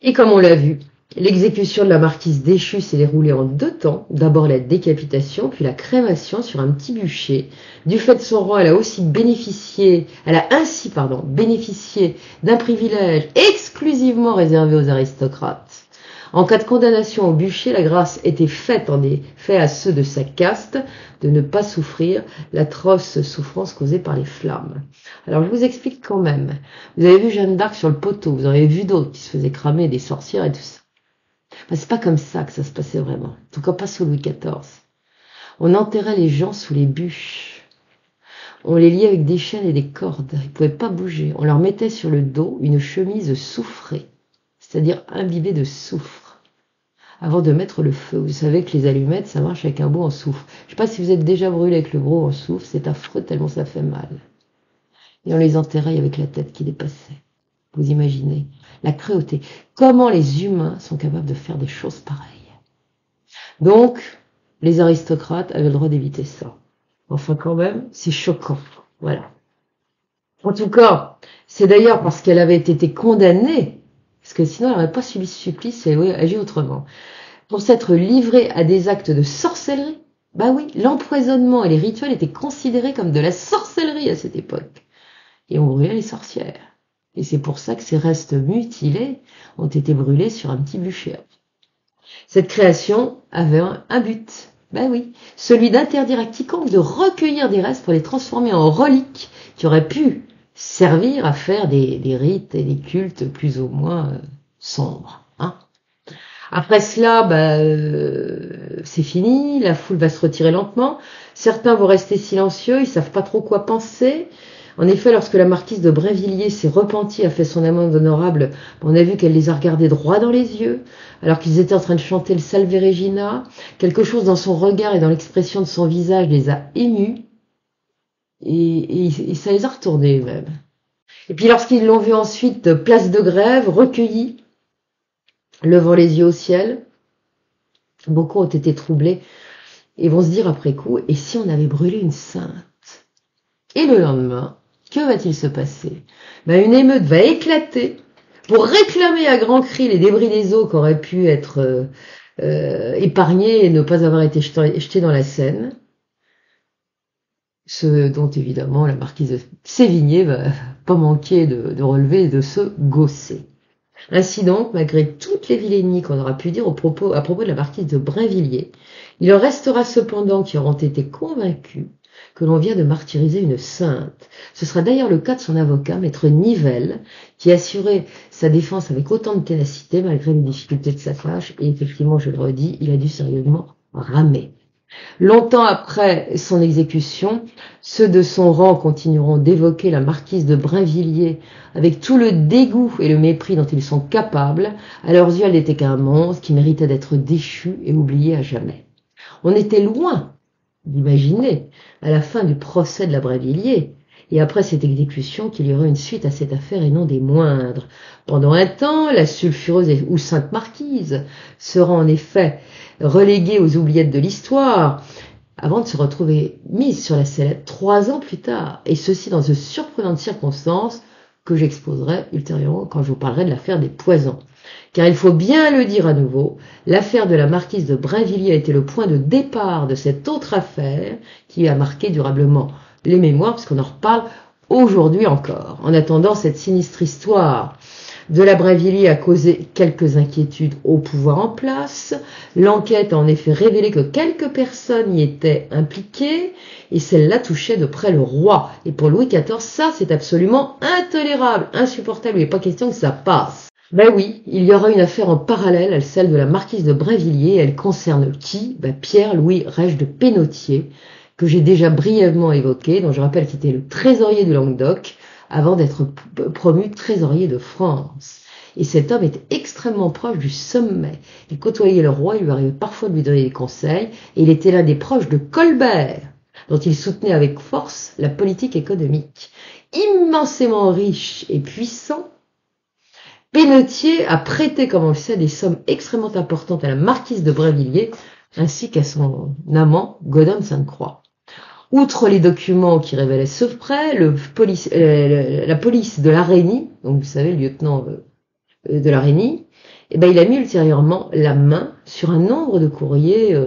Et comme on l'a vu, l'exécution de la marquise déchue s'est déroulée en 2 temps. D'abord la décapitation, puis la crémation sur un petit bûcher. Du fait de son rang, elle a ainsi bénéficié d'un privilège exclusivement réservé aux aristocrates. En cas de condamnation au bûcher, la grâce était faite en effet à ceux de sa caste de ne pas souffrir l'atroce souffrance causée par les flammes. Alors je vous explique quand même. Vous avez vu Jeanne d'Arc sur le poteau, vous en avez vu d'autres qui se faisaient cramer, des sorcières et tout ça. Ben, c'est pas comme ça que ça se passait vraiment. En tout cas pas sous Louis XIV. On enterrait les gens sous les bûches. On les liait avec des chaînes et des cordes. Ils pouvaient pas bouger. On leur mettait sur le dos une chemise soufrée, c'est-à-dire imbibée de soufre, avant de mettre le feu. Vous savez que les allumettes, ça marche avec un bout en soufre. Je sais pas si vous êtes déjà brûlé avec le gros en soufre, c'est affreux tellement ça fait mal. Et on les enterrait avec la tête qui dépassait. Vous imaginez la cruauté. Comment les humains sont capables de faire des choses pareilles. Donc, les aristocrates avaient le droit d'éviter ça. Enfin, quand même, c'est choquant. Voilà. En tout cas, c'est d'ailleurs parce qu'elle avait été condamnée, parce que sinon elle n'aurait pas subi ce supplice et oui, agi autrement, pour s'être livrée à des actes de sorcellerie. Bah oui, l'empoisonnement et les rituels étaient considérés comme de la sorcellerie à cette époque. Et on brûlait les sorcières. Et c'est pour ça que ces restes mutilés ont été brûlés sur un petit bûcher. Cette création avait un but. Ben oui, celui d'interdire à quiconque de recueillir des restes pour les transformer en reliques qui auraient pu servir à faire des rites et des cultes plus ou moins sombres. Hein. Après cela, c'est fini, la foule va se retirer lentement. Certains vont rester silencieux, ils savent pas trop quoi penser. En effet, lorsque la marquise de Brinvilliers s'est repentie, a fait son amende honorable, on a vu qu'elle les a regardés droit dans les yeux, alors qu'ils étaient en train de chanter le Salve Regina. Quelque chose dans son regard et dans l'expression de son visage les a émus, et ça les a retournés même. Et puis lorsqu'ils l'ont vu ensuite, place de grève, recueillis, levant les yeux au ciel, beaucoup ont été troublés, et vont se dire après coup, et si on avait brûlé une sainte? Et le lendemain, que va-t-il se passer? Une émeute va éclater pour réclamer à grands cris les débris des eaux qui auraient pu être épargnés et ne pas avoir été jetés dans la Seine. Ce dont évidemment la marquise de Sévigné va pas manquer de relever et de se gausser. Ainsi donc, malgré toutes les vilainies qu'on aura pu dire à propos de la marquise de Brinvilliers, il en restera cependant qui auront été convaincus que l'on vient de martyriser une sainte. Ce sera d'ailleurs le cas de son avocat, maître Nivelle, qui assurait sa défense avec autant de ténacité malgré les difficultés de sa tâche, et effectivement, je le redis, il a dû sérieusement ramer. Longtemps après son exécution, ceux de son rang continueront d'évoquer la marquise de Brinvilliers avec tout le dégoût et le mépris dont ils sont capables. À leurs yeux, elle n'était qu'un monstre qui méritait d'être déchu et oublié à jamais. On était loin d'imaginer, à la fin du procès de la Brinvilliers, et après cette exécution, qu'il y aurait une suite à cette affaire et non des moindres. Pendant un temps, la sulfureuse ou sainte marquise sera en effet reléguée aux oubliettes de l'histoire, avant de se retrouver mise sur la sellette 3 ans plus tard, et ceci dans de surprenantes circonstances que j'exposerai ultérieurement quand je vous parlerai de l'affaire des poisons. Car il faut bien le dire à nouveau, l'affaire de la marquise de Brinvilliers a été le point de départ de cette autre affaire qui a marqué durablement les mémoires, puisqu'on en reparle aujourd'hui encore. En attendant, cette sinistre histoire de la Brinvilliers a causé quelques inquiétudes au pouvoir en place. L'enquête a en effet révélé que quelques personnes y étaient impliquées, et celle-là touchait de près le roi. Et pour Louis XIV, ça c'est absolument intolérable, insupportable, il n'est pas question que ça passe. Oui, il y aura une affaire en parallèle à celle de la marquise de Brinvilliers. Elle concerne qui? Pierre-Louis Rège de Pénautier, que j'ai déjà brièvement évoqué, dont je rappelle qu'il était le trésorier du Languedoc, avant d'être promu trésorier de France. Et cet homme était extrêmement proche du sommet. Il côtoyait le roi, il lui arrivait parfois de lui donner des conseils, et il était l'un des proches de Colbert, dont il soutenait avec force la politique économique. Immensément riche et puissant, Pénautier a prêté, comme on le sait, des sommes extrêmement importantes à la marquise de Brinvilliers, ainsi qu'à son amant, Gaudin de Sainte-Croix. Outre les documents qui révélaient ce prêt, la police de l'Arénie, donc vous savez, le lieutenant de l'Arénie, il a mis ultérieurement la main sur un nombre de courriers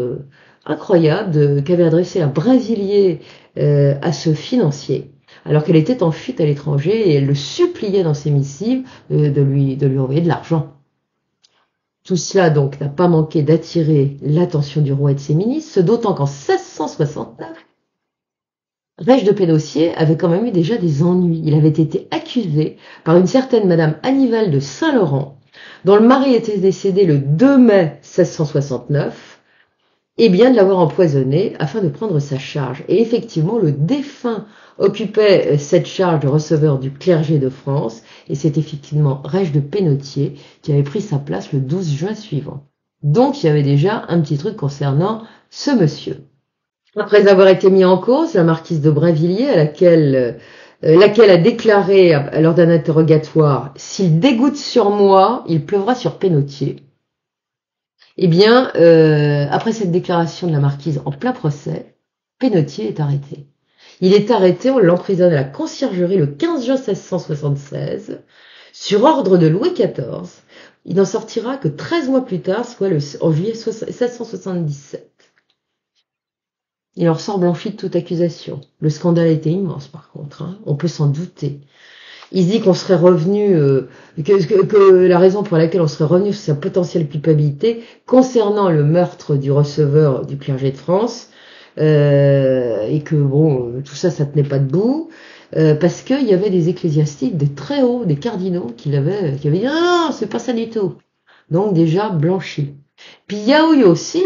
incroyables qu'avait adressé la Brinvilliers à ce financier, alors qu'elle était en fuite à l'étranger et elle le suppliait dans ses missives de lui envoyer de l'argent. Tout cela donc n'a pas manqué d'attirer l'attention du roi et de ses ministres, d'autant qu'en 1669, Rège de Pénautier avait quand même eu déjà des ennuis. Il avait été accusé par une certaine madame Annibale de Saint-Laurent, dont le mari était décédé le 2 mai 1669, de l'avoir empoisonné afin de prendre sa charge. Et effectivement, le défunt occupait cette charge de receveur du clergé de France, et c'est effectivement Rège de Pénautier qui avait pris sa place le 12 juin suivant. Donc il y avait déjà un petit truc concernant ce monsieur. Après avoir été mis en cause, la marquise de Brinvilliers, à laquelle laquelle a déclaré lors d'un interrogatoire: s'il dégoûte sur moi, il pleuvra sur Pénautier. Eh bien, après cette déclaration de la marquise en plein procès, Pénautier est arrêté. Il est arrêté, on l'emprisonne à la conciergerie le 15 juin 1676, sur ordre de Louis XIV. Il n'en sortira que 13 mois plus tard, soit en juillet 1677. Il en ressort blanchi de toute accusation. Le scandale a été immense, par contre, hein. On peut s'en douter. Il dit qu'on serait revenu, que la raison pour laquelle on serait revenu sur sa potentielle culpabilité concernant le meurtre du receveur du clergé de France, et que bon, tout ça, ça tenait pas debout, parce qu'il y avait des ecclésiastiques, des très hauts, des cardinaux, qui avaient dit non, c'est pas ça du tout. Donc déjà blanchi. Puis il y a eu aussi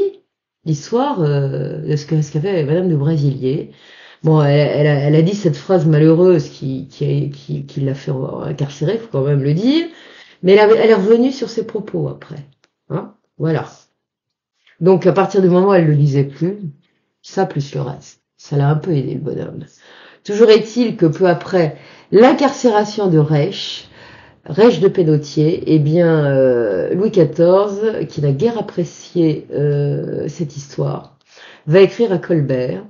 l'histoire de ce qu'a fait Madame de Brévilliers. Bon, elle a dit cette phrase malheureuse qui l'a fait incarcérer, faut quand même le dire, mais elle est revenue sur ses propos après. Hein, voilà. Donc à partir du moment où elle le disait plus, ça plus le reste, ça l'a un peu aidé le bonhomme. Toujours est-il que peu après l'incarcération de Reich de Pénautier, eh bien Louis XIV, qui n'a guère apprécié cette histoire, va écrire à Colbert.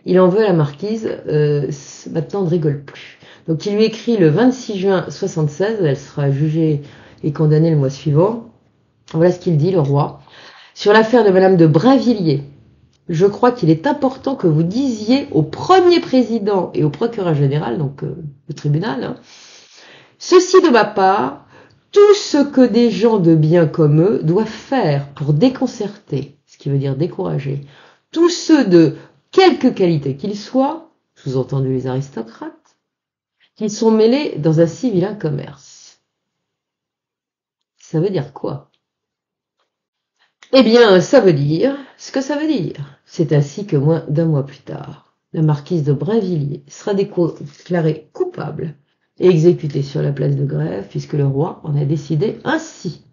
Il en veut à la marquise, maintenant on ne rigole plus. Donc il lui écrit le 26 juin 76, elle sera jugée et condamnée le mois suivant. Voilà ce qu'il dit, le roi. Sur l'affaire de Madame de Brinvilliers, je crois qu'il est important que vous disiez au premier président et au procureur général, donc le tribunal, hein, ceci de ma part, tout ce que des gens de bien comme eux doivent faire pour déconcerter, ce qui veut dire décourager, tous ceux de quelque qualité qu'ils soient, sous-entendu les aristocrates, qui sont mêlés dans un si vilain commerce. Ça veut dire quoi? Eh bien, ça veut dire ce que ça veut dire. C'est ainsi que moins d'un mois plus tard, la marquise de Brinvilliers sera déclarée coupable et exécutée sur la place de Grève, puisque le roi en a décidé ainsi.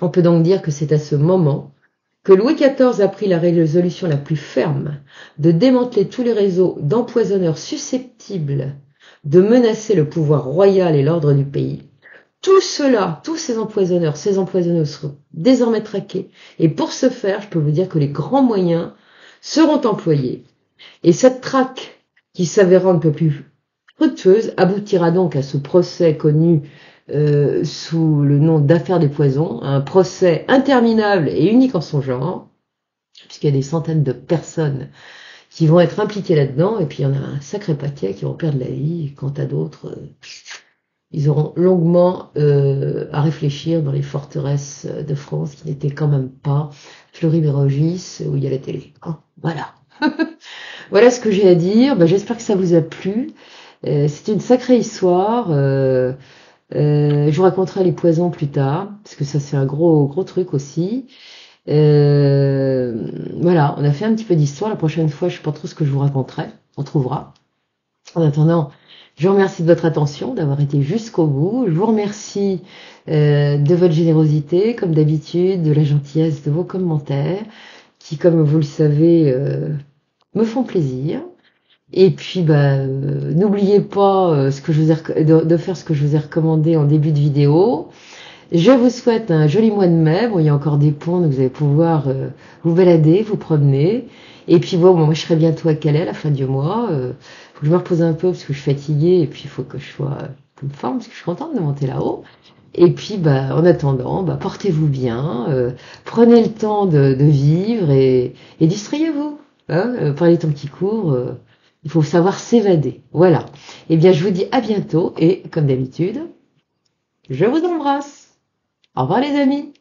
On peut donc dire que c'est à ce moment que Louis XIV a pris la résolution la plus ferme de démanteler tous les réseaux d'empoisonneurs susceptibles de menacer le pouvoir royal et l'ordre du pays. Tout cela, tous ces empoisonneurs, ces empoisonneuses seront désormais traqués. Et pour ce faire, je peux vous dire que les grands moyens seront employés. Et cette traque, qui s'avérera un peu plus fructueuse, aboutira donc à ce procès connu sous le nom d'affaire des poisons, un procès interminable et unique en son genre, puisqu'il y a des centaines de personnes qui vont être impliquées là-dedans, et puis il y en a un sacré paquet qui vont perdre la vie, quant à d'autres, ils auront longuement à réfléchir dans les forteresses de France, qui n'étaient quand même pas Fleury-Mérogis, où il y a la télé. Hein, voilà. Voilà ce que j'ai à dire. J'espère que ça vous a plu. C'est une sacrée histoire. Je vous raconterai les poisons plus tard, parce que ça c'est un gros truc aussi. Voilà, on a fait un petit peu d'histoire. La prochaine fois, je sais pas trop ce que je vous raconterai. On trouvera. En attendant, je vous remercie de votre attention, d'avoir été jusqu'au bout. Je vous remercie de votre générosité, comme d'habitude, de la gentillesse de vos commentaires, qui, comme vous le savez, me font plaisir. Et puis, n'oubliez pas ce que je vous ai de faire ce que je vous ai recommandé en début de vidéo. Je vous souhaite un joli mois de mai. Bon, il y a encore des ponts, donc vous allez pouvoir vous balader, vous promener. Et puis bon, moi je serai bientôt à Calais à la fin du mois. Faut que je me repose un peu parce que je suis fatiguée et puis il faut que je sois en forme parce que je suis contente de monter là-haut. Et puis en attendant, portez-vous bien, prenez le temps de vivre et distrayez-vous. Hein, par les temps qui courent, il faut savoir s'évader. Voilà. Eh bien, je vous dis à bientôt et comme d'habitude, je vous embrasse. Au revoir les amis.